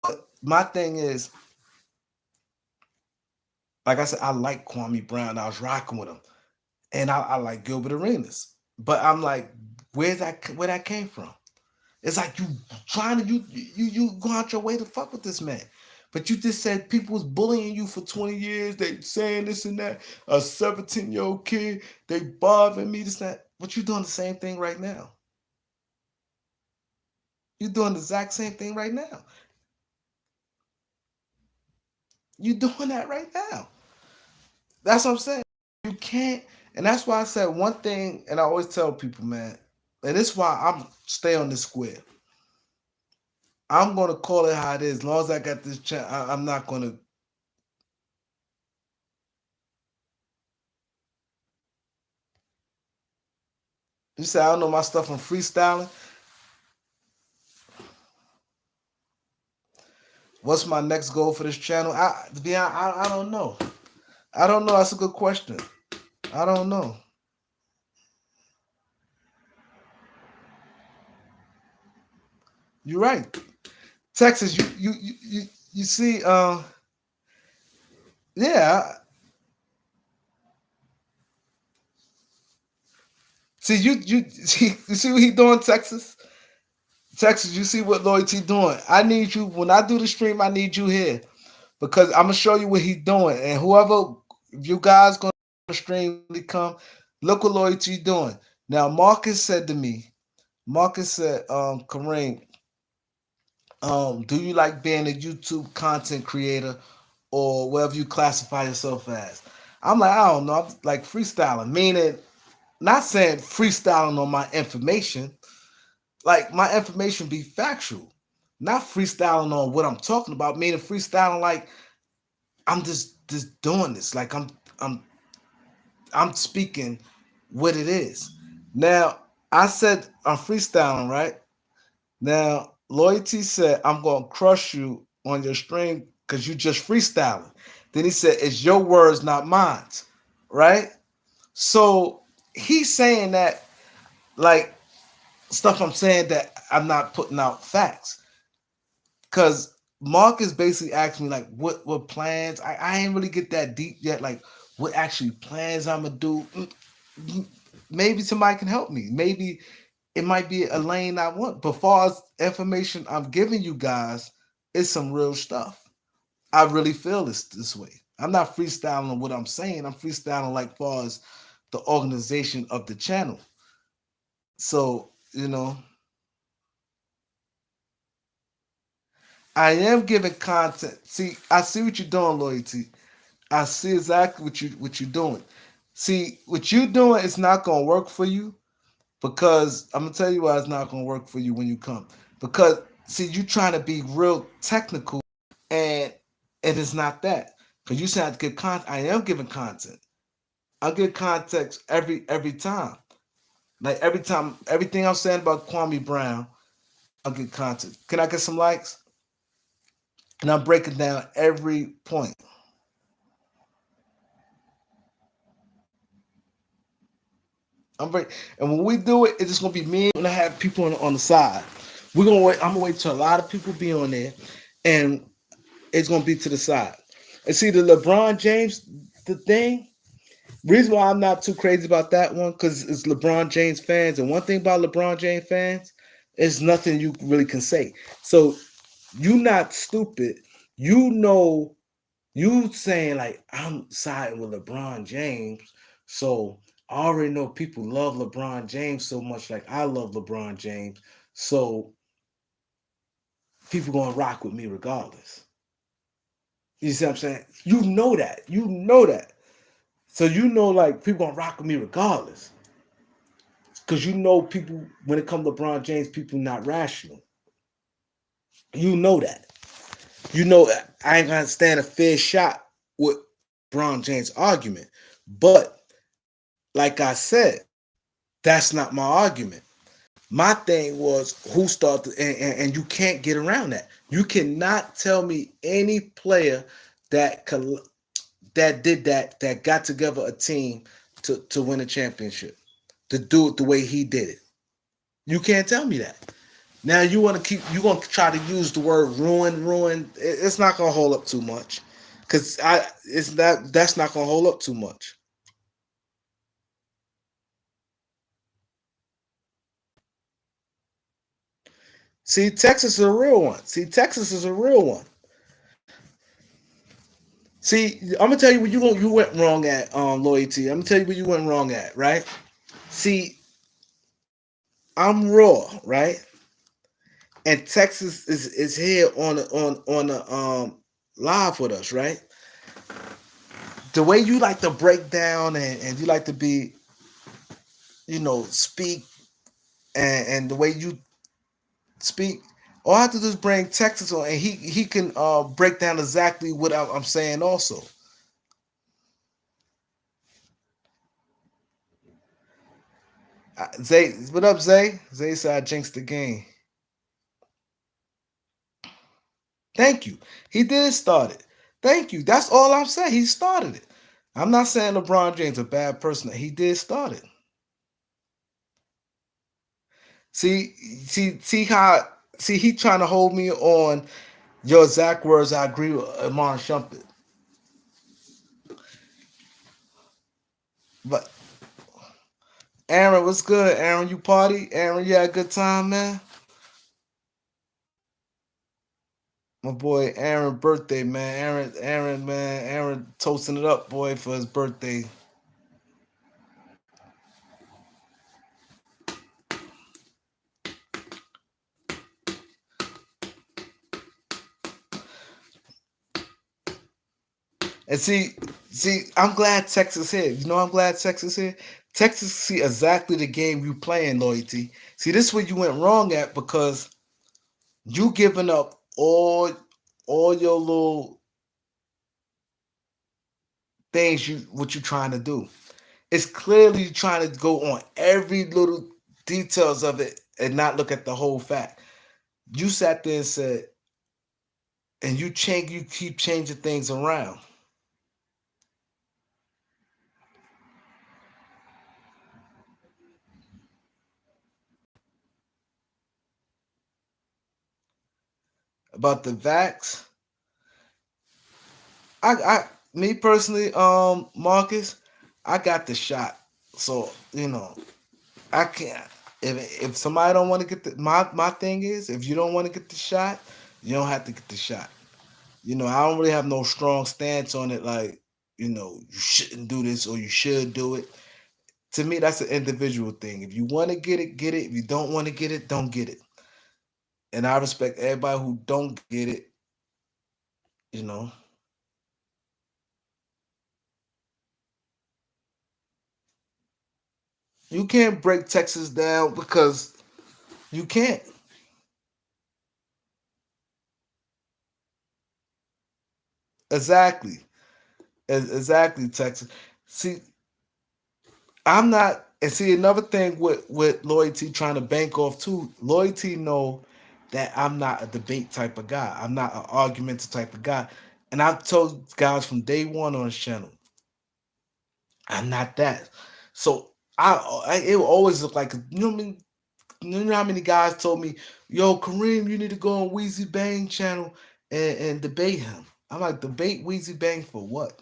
But my thing is, like I said, I like Kwame Brown. I was rocking with him, and I like Gilbert Arenas. But I'm like, where that came from? It's like you trying to you go out your way to fuck with this man. But you just said people was bullying you for 20 years. They saying this and that. A 17-year-old kid, they bothering me, this, that. But you doing the same thing right now. You're doing the exact same thing right now. You're doing that right now. That's what I'm saying. You can't, and that's why I said one thing, and I always tell people, man, and this is why I'm stay on this square. I'm gonna call it how it is. As long as I got this chance, I'm not gonna You say I don't know my stuff from freestyling. What's my next goal for this channel? To be honest, I don't know. I don't know. That's a good question. I don't know. You're right. Texas, you see, yeah. See you see what he doing, Texas? Texas, you see what Loyalty doing? I need you when I do the stream. I need you here because I'm gonna show you what he's doing. And whoever, if you guys gonna stream, really come look what Loyalty doing. Now, Marcus said to me, Marcus said, Kareem, do you like being a YouTube content creator or whatever you classify yourself as? I'm like, I don't know. I'm like freestyling, meaning not saying freestyling on my information. Like my information be factual, not freestyling on what I'm talking about. Meaning freestyling like I'm just doing this. Like I'm speaking what it is. Now I said I'm freestyling, right? Now, Loyalty said, I'm going to crush you on your stream because you just freestyling. Then he said, it's your words, not mine. Right? So he's saying that, like, stuff I'm saying that I'm not putting out facts. Because Marcus basically asked me, like, what plans? I ain't really get that deep yet. Like, what actually plans I'm going to do. Maybe somebody can help me. Maybe it might be a lane I want. But far as information I'm giving you guys, it's some real stuff. I really feel this way. I'm not freestyling what I'm saying. I'm freestyling like far as the organization of the channel. So, I am giving content. See, I see what you're doing, Loyalty. I see exactly what you're doing. See, what you're doing is not gonna work for you because I'm gonna tell you why it's not gonna work for you when you come. Because see, you trying to be real technical, and it is not that. Because you said I have to give content. I am giving content. I give context every time. Like every time, everything I'm saying about Kwame Brown, I'll get content. Can I get some likes? And I'm breaking down every point. And when we do it, it's just gonna be me and I have people on the side. We're gonna wait. I'm gonna wait till a lot of people be on there, and it's gonna be to the side. And see the LeBron James the thing. Reason why I'm not too crazy about that one because it's LeBron James fans, and one thing about LeBron James fans is nothing you really can say. So you not stupid. You know you saying like I'm siding with LeBron James, so I already know people love LeBron James so much, like I love LeBron James. So people gonna rock with me regardless. You see what I'm saying? You know that. You know that. So you know like people gonna rock with me regardless. Cause you know people when it comes to LeBron James, people not rational. You know that. You know I ain't gonna stand a fair shot with LeBron James argument. But like I said, that's not my argument. My thing was who started, and you can't get around that. You cannot tell me any player that that did that got together a team to win a championship, to do it the way he did it. You can't tell me that. Now you gonna try to use the word ruin. It's not gonna hold up too much, cause that's not gonna hold up too much. See, Texas is a real one. See, Texas is a real one. See, I'm gonna tell you what you went wrong at, Loyalty. I'm gonna tell you what you went wrong at, right? See, I'm raw, right? And Texas is here on the live with us, right? The way you like to break down and you like to be, speak and the way you speak, all I have to do is bring Texas on, and he can break down exactly what I'm saying also. Zay, what up, Zay? Zay said I jinxed the game. Thank you. He did start it. Thank you. That's all I'm saying. He started it. I'm not saying LeBron James a bad person. He did start it. See, see, he trying to hold me on your exact words. I agree with Amon Shumpert. But Aaron, what's good? Aaron, you party? Aaron, you had a good time, man? My boy Aaron birthday, man. Aaron, man. Aaron toasting it up, boy, for his birthday. And I'm glad Texas here. You know I'm glad Texas here. Texas see exactly the game you playing, loyalty. See, this is where you went wrong at because you giving up all your little things you what you trying to do. It's clearly trying to go on every little details of it and not look at the whole fact. You sat there and said, and you keep changing things around. About the vax, me personally, Marcus, I got the shot. So, I can't if somebody don't want to get my thing is if you don't want to get the shot, you don't have to get the shot. I don't really have no strong stance on it like, you shouldn't do this or you should do it. To me, that's an individual thing. If you want to get it, get it. If you don't want to get it, don't get it. And I respect everybody who don't get it, you know. You can't break Texas down because you can't. Exactly. Exactly, Texas. See, I'm not and see another thing with loyalty trying to bank off too. Loyalty know that I'm not a debate type of guy. I'm not an argumentative type of guy. And I've told guys from day one on this channel, I'm not that. So it will always look like what I mean. You know how many guys told me, "Yo, Kareem, you need to go on Weezy Bang channel and debate him." I'm like, debate Weezy Bang for what?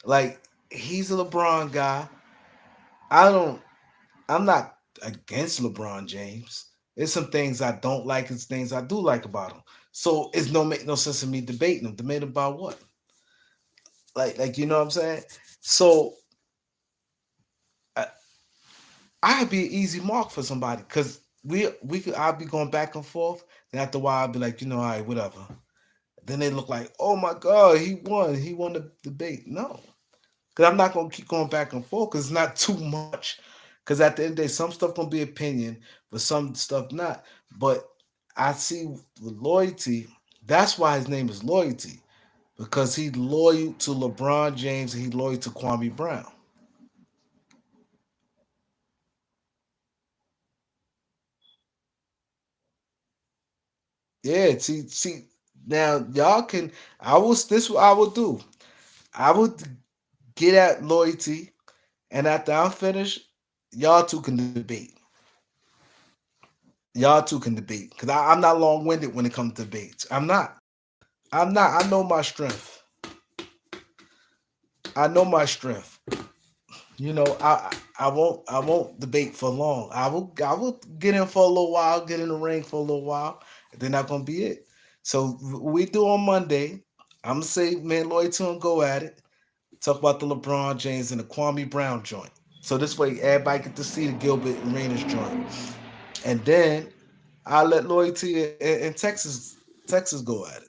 Like, he's a LeBron guy. I don't. I'm not against LeBron James. There's some things I don't like, and things I do like about him. So it's no make no sense in me debating him. Debate about what? Like you know what I'm saying? So I, I'd be an easy mark for somebody because we could I'd be going back and forth. Then after a while, I'd be like, all right, whatever. Then they look like, oh my god, he won. He won the debate. No, because I'm not gonna keep going back and forth because it's not too much. Because at the end of the day, some stuff gonna be opinion, but some stuff not. But I see with loyalty, that's why his name is loyalty. Because he's loyal to LeBron James and he's loyal to Kwame Brown. Yeah, see, now y'all can I was this what I would do. I would get at loyalty, and after I'm finished, y'all two can debate. Y'all two can debate. Because I'm not long winded when it comes to debates. I'm not. I'm not. I know my strength. I know my strength. I won't debate for long. I will get in for a little while, get in the ring for a little while, and then that's gonna be it. So we do on Monday. I'm gonna say man Lloyd to and go at it. Talk about the LeBron James and the Kwame Brown joint. So this way everybody get to see the Gilbert Arenas joint. And then I let Loyalty and Texas go at it.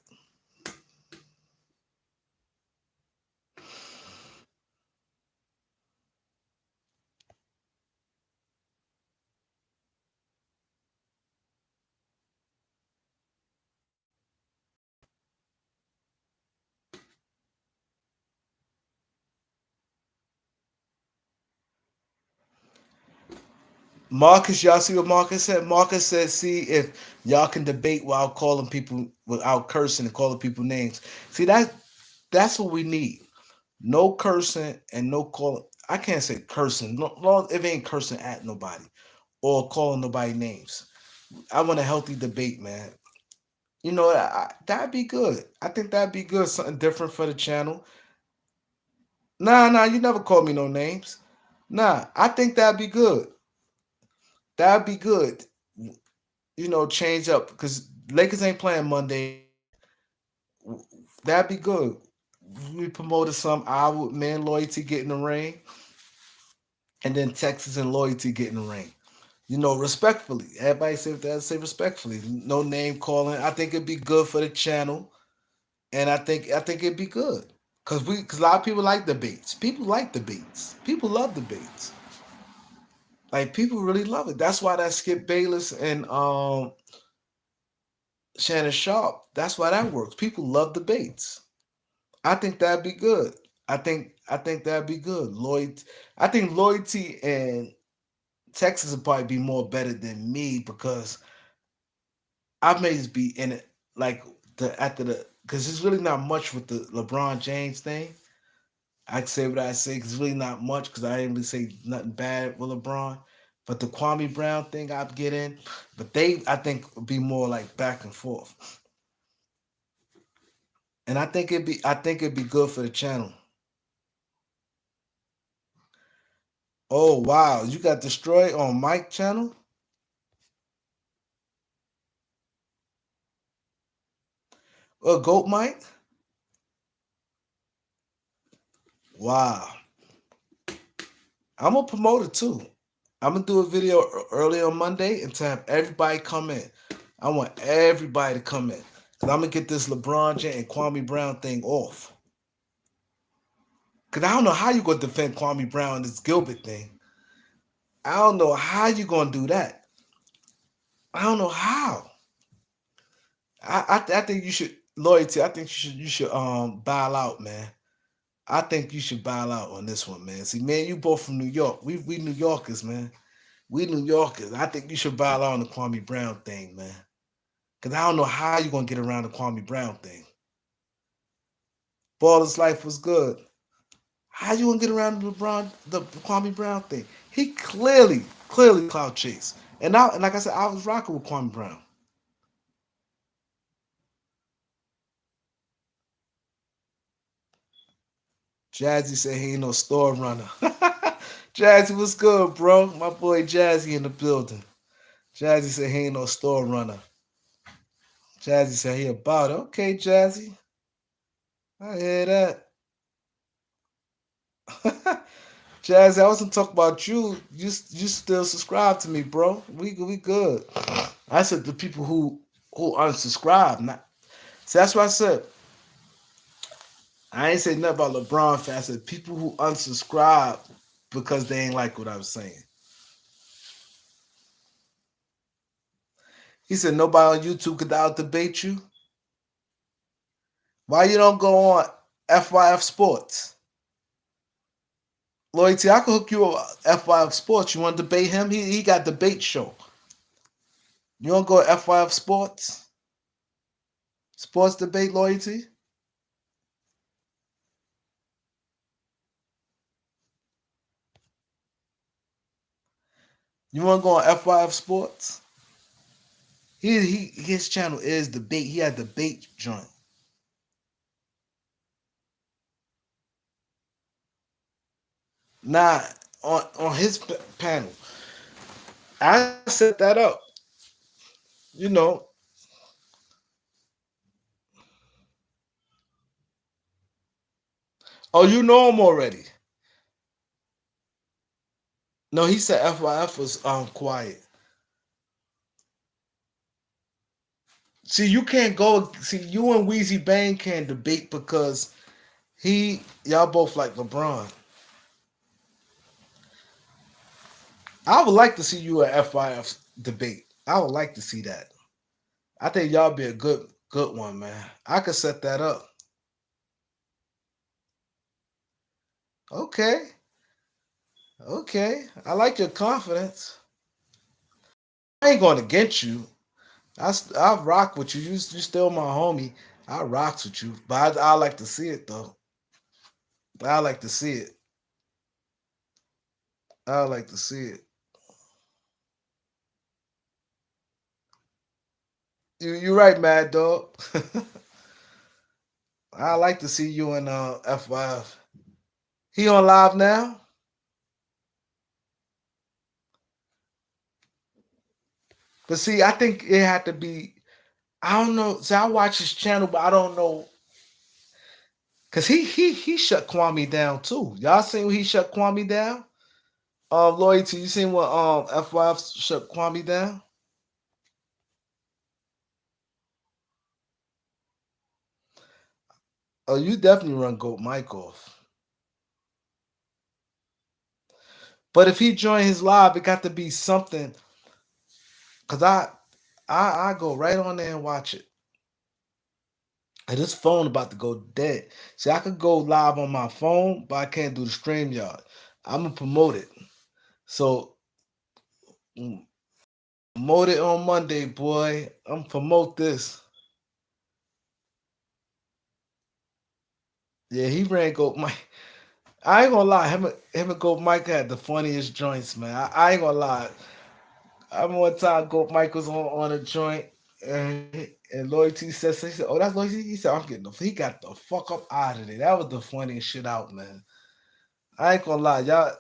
Marcus, y'all see what Marcus said? Marcus said, see if y'all can debate while calling people without cursing and calling people names. See that's what we need. No cursing and no calling. I can't say cursing. No, if it ain't cursing at nobody or calling nobody names. I want a healthy debate, man. You know, that'd be good. I think that'd be good. Something different for the channel. Nah, you never called me no names. Nah, I think that'd be good. That'd be good. You know, change up because Lakers ain't playing Monday. That'd be good. We promoted some our man loyalty getting the ring, and then Texas and loyalty getting the ring. You know, respectfully. Everybody say that. Say respectfully. No name calling. I think it'd be good for the channel, and I think it'd be good because a lot of people like debates. People like debates. People love debates. Like people really love it. That's why that Skip Bayless and Shannon Sharp. That's why that works. People love debates. I think that'd be good. I think that'd be good. I think loyalty and Texas would probably be more better than me because I may just be in it like the after the because there's really not much with the LeBron James thing. I can say what I say because it's really not much because I didn't really say nothing bad with LeBron. But the Kwame Brown thing I'd get in, but they I think would be more like back and forth, and I think it'd be good for the channel. Oh wow, you got destroyed on Mike channel. Goat Mike. Wow, I'm gonna promote it too. I'm gonna do a video early on Monday and to have everybody come in. I want everybody to come in because I'm gonna get this LeBron James and Kwame Brown thing off. Cause I don't know how you gonna defend Kwame Brown and this Gilbert thing. I don't know how you gonna do that. I don't know how. I think you should loyalty. I think you should bow out, man. I think you should bow out on this one, man. See, man, you both from New York. We New Yorkers, man. We New Yorkers. I think you should bow out on the Kwame Brown thing, man. Cause I don't know how you gonna get around the Kwame Brown thing. Baller's life was good. How you gonna get around the Kwame Brown thing? He clearly cloud chase. And like I said, I was rocking with Kwame Brown. Jazzy said he ain't no store runner. Jazzy was good, bro. My boy Jazzy in the building. Jazzy said he ain't no store runner. Jazzy said he about it. Okay, Jazzy. I hear that. Jazzy, I wasn't talking about you. You still subscribe to me, bro. We good. I said the people who unsubscribe. Not see that's what I said. I ain't say nothing about LeBron fans. I said people who unsubscribe because they ain't like what I was saying. He said nobody on YouTube could out debate you. Why you don't go on FYF Sports? Loyalty, I can hook you up FYF Sports. You want to debate him? He got debate show. You want to go FYF Sports? Sports debate loyalty? You want to go on FYF Sports? His channel is debate. He had debate joint. Nah, on his panel. I set that up. You know. Oh, you know him already. No, he said FYF was quiet. See, you can't go. See, you and Weezy Bang can't debate because y'all both like LeBron. I would like to see you at FYF debate. I would like to see that. I think y'all be a good one, man. I could set that up. Okay, okay. I like your confidence. I ain't going against you. I rock with you. You still my homie. I rocks with you, but I like to see it though. I like to see it. I like to see it. You right, Mad Dog. I like to see you in F5. He on live now? But see, I think it had to be. I don't know. See, I watch his channel, but I don't know because he shut Kwame down too. Y'all seen when he shut Kwame down? Loyalty. You seen what F5 shut Kwame down? Oh, you definitely run Goat Mike off. But if he joined his live, it got to be something. Cause I go right on there and watch it. And this phone about to go dead. See, I could go live on my phone, but I can't do the stream yard. I'm gonna promote it. So mm, promote it on Monday, boy. I'm promote this. Yeah, he ran Goat Mike. I ain't gonna lie, him and Goat Mike had the funniest joints, man. I ain't gonna lie. I remember one time Goat Mike was on a joint and Loyalty said, "Oh, that's Loyalty." He said, "I'm getting the." He got the fuck up out of there. That was the funniest shit out, man. I ain't gonna lie, y'all.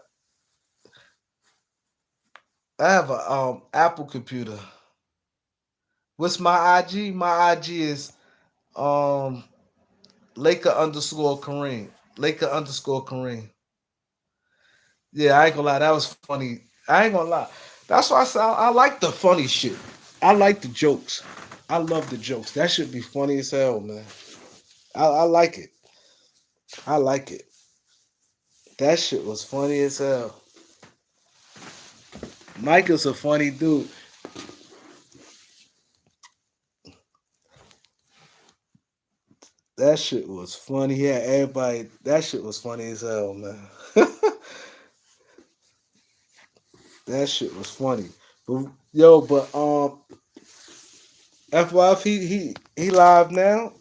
I have a Apple computer. What's my IG? My IG is um Laker underscore Kareem. Laker underscore Kareem. Yeah, I ain't gonna lie, that was funny. I ain't gonna lie. That's why I said I like the funny shit. I like the jokes. I love the jokes. That should be funny as hell, man. I like it. I like it. That shit was funny as hell. Mike is a funny dude. That shit was funny. Yeah, everybody. That shit was funny as hell, man. That shit was funny. But yo, but FYF he live now.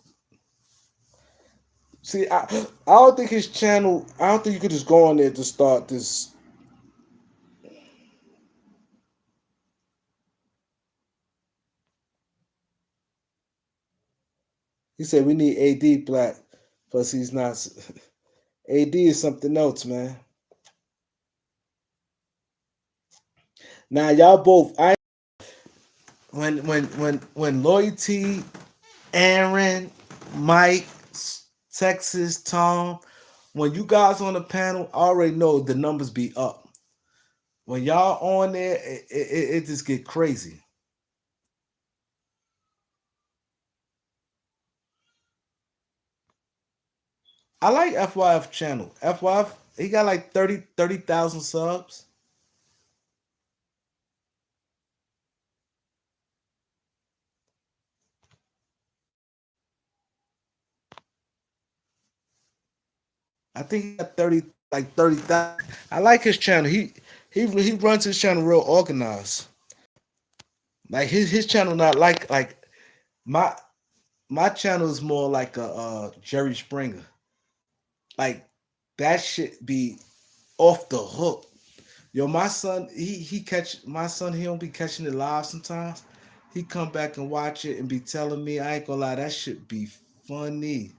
See, I don't think his channel. I don't think you could just go on there to start this. He said we need AD black, plus he's not. AD is something else, man. Now y'all both. I when Loyalty, Aaron, Mike, Texas, Tom, when you guys on the panel, I already know the numbers be up. When y'all on there, it just get crazy. I like FYF channel. FYF, he got like 30,000 subs. I think he got 30,000. I like his channel. He runs his channel real organized. Like his channel not like my my channel is more like a Jerry Springer. Like that shit be off the hook. Yo, my son, he catch my son. He don't be catching it live sometimes. He come back and watch it and be telling me, I ain't gonna lie, that should be funny.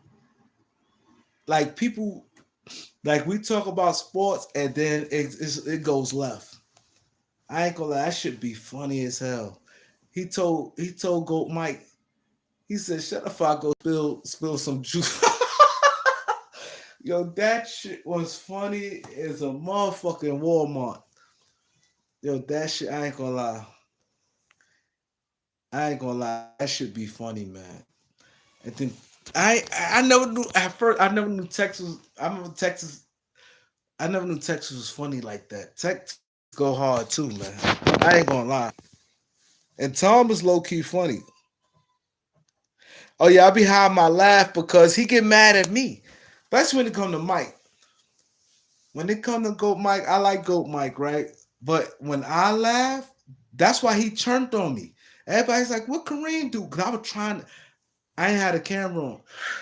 Like people, like we talk about sports and then it goes left. I ain't gonna lie, that should be funny as hell. He told Goat Mike. He said, "Shut up, if I go spill some juice." Yo, that shit was funny as a motherfucking Walmart. Yo, that shit, I ain't gonna lie. I ain't gonna lie. That should be funny, man. And then I never knew at first. I never knew Texas. I remember Texas. I never knew Texas was funny like that. Texas go hard too, man. I ain't gonna lie. And Tom is low key funny. Oh yeah, I be hiding my laugh because he get mad at me. That's when it come to Mike. When it come to Goat Mike, I like Goat Mike, right? But when I laugh, That's why he turned on me. Everybody's like, "What Kareem do?" Because I was trying. I ain't had a camera on,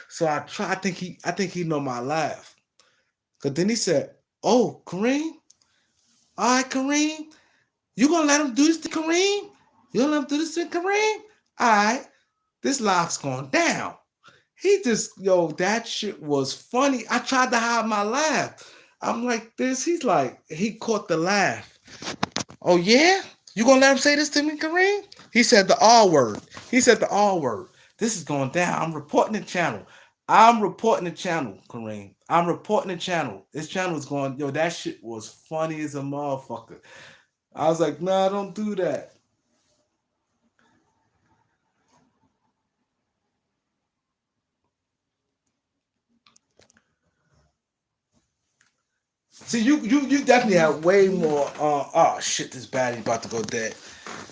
so I try. I think he know my laugh. Cause then he said, "Oh, Kareem, all right, Kareem, you gonna let him do this to Kareem? You gonna let him do this to Kareem? All right, this live's going down." He just, yo, that shit was funny. I tried to hide my laugh. I'm like this. He's like, he caught the laugh. Oh yeah? You gonna let him say this to me, Kareem? He said the R word. He said the R word. This is going down. I'm reporting the channel. I'm reporting the channel, Kareem. I'm reporting the channel. This channel is going, yo, that shit was funny as a motherfucker. I was like, nah, don't do that. See, you definitely have way more. Oh shit, this baddie about to go dead.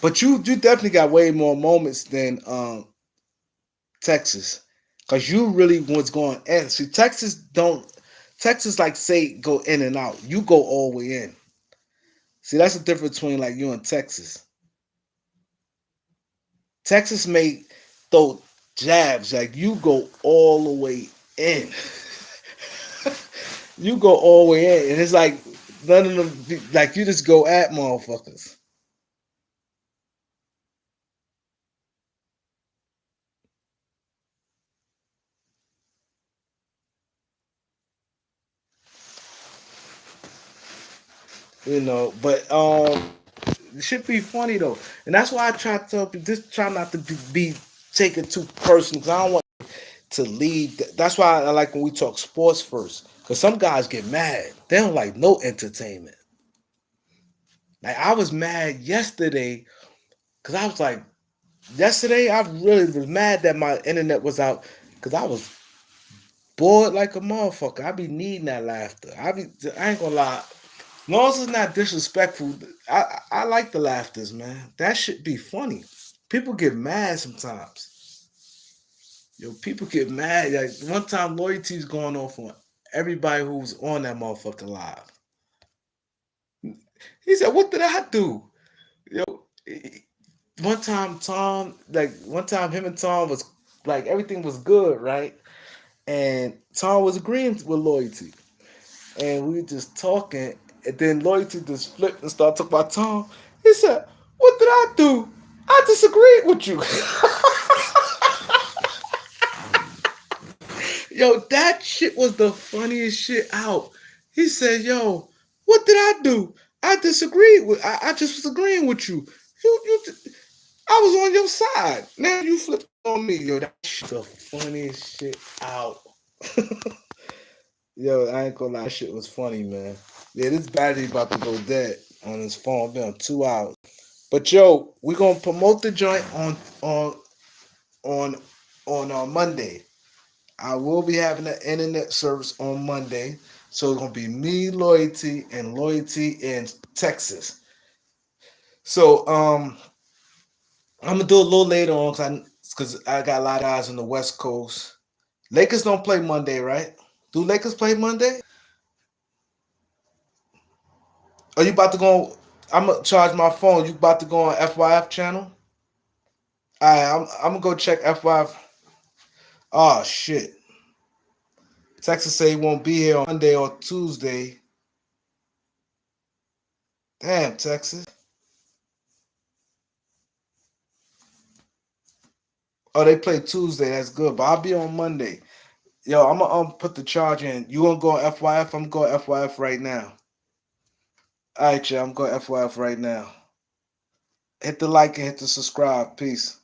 But you definitely got way more moments than Texas, cause you really was going in. See, Texas don't. Texas like say go in and out. You go all the way in. See, that's the difference between like you and Texas. Texas may throw jabs like you go all the way in. You go all the way in, and it's like none of them like you just go at motherfuckers. You know, but it should be funny though, and that's why I try to tell people just try not to be taken too personal. Cause I don't want to lead. That's why I like when we talk sports first. Cause some guys get mad. They don't like no entertainment. Like I was mad yesterday. Cause I was like, yesterday I really was mad that my internet was out. Cause I was bored like a motherfucker. I be needing that laughter. I ain't gonna lie. As long as it's not disrespectful, I like the laughters, man. That should be funny. People get mad sometimes. Yo, people get mad. Like one time, loyalty's going off on everybody who's on that motherfucker live. He said, "What did I do?" Yo, one time Tom, like one time him and Tom was like everything was good, right? And Tom was agreeing with loyalty, and we were just talking, and then loyalty just flipped and started talking about Tom. He said, "What did I do? I disagreed with you." Yo, that shit was the funniest shit out. He said, "Yo, what did I do? I disagreed with. I just was agreeing with you. You, I was on your side. Now you flipped on me. Yo, that shit the funniest shit out." Yo, I ain't gonna lie, that shit was funny, man. Yeah, this battery about to go dead on his phone. Been on 2 hours. But yo, we gonna promote the joint on on Monday. I will be having an internet service on Monday. So it's gonna be me, loyalty in Texas. So I'm gonna do a little later on because I got a lot of guys on the West Coast. Lakers don't play Monday, right? Do Lakers play Monday? Are you about to go? I'm gonna charge my phone. You about to go on FYF channel? Alright, I'm gonna go check FYF. Oh shit! Texas say he won't be here on Monday or Tuesday. Damn, Texas. Oh, they play Tuesday. That's good, but I'll be on Monday. Yo, I'm gonna put the charge in. You gonna go on FYF? I'm going FYF right now. All right, y'all. I'm going FYF right now. Hit the like and hit the subscribe. Peace.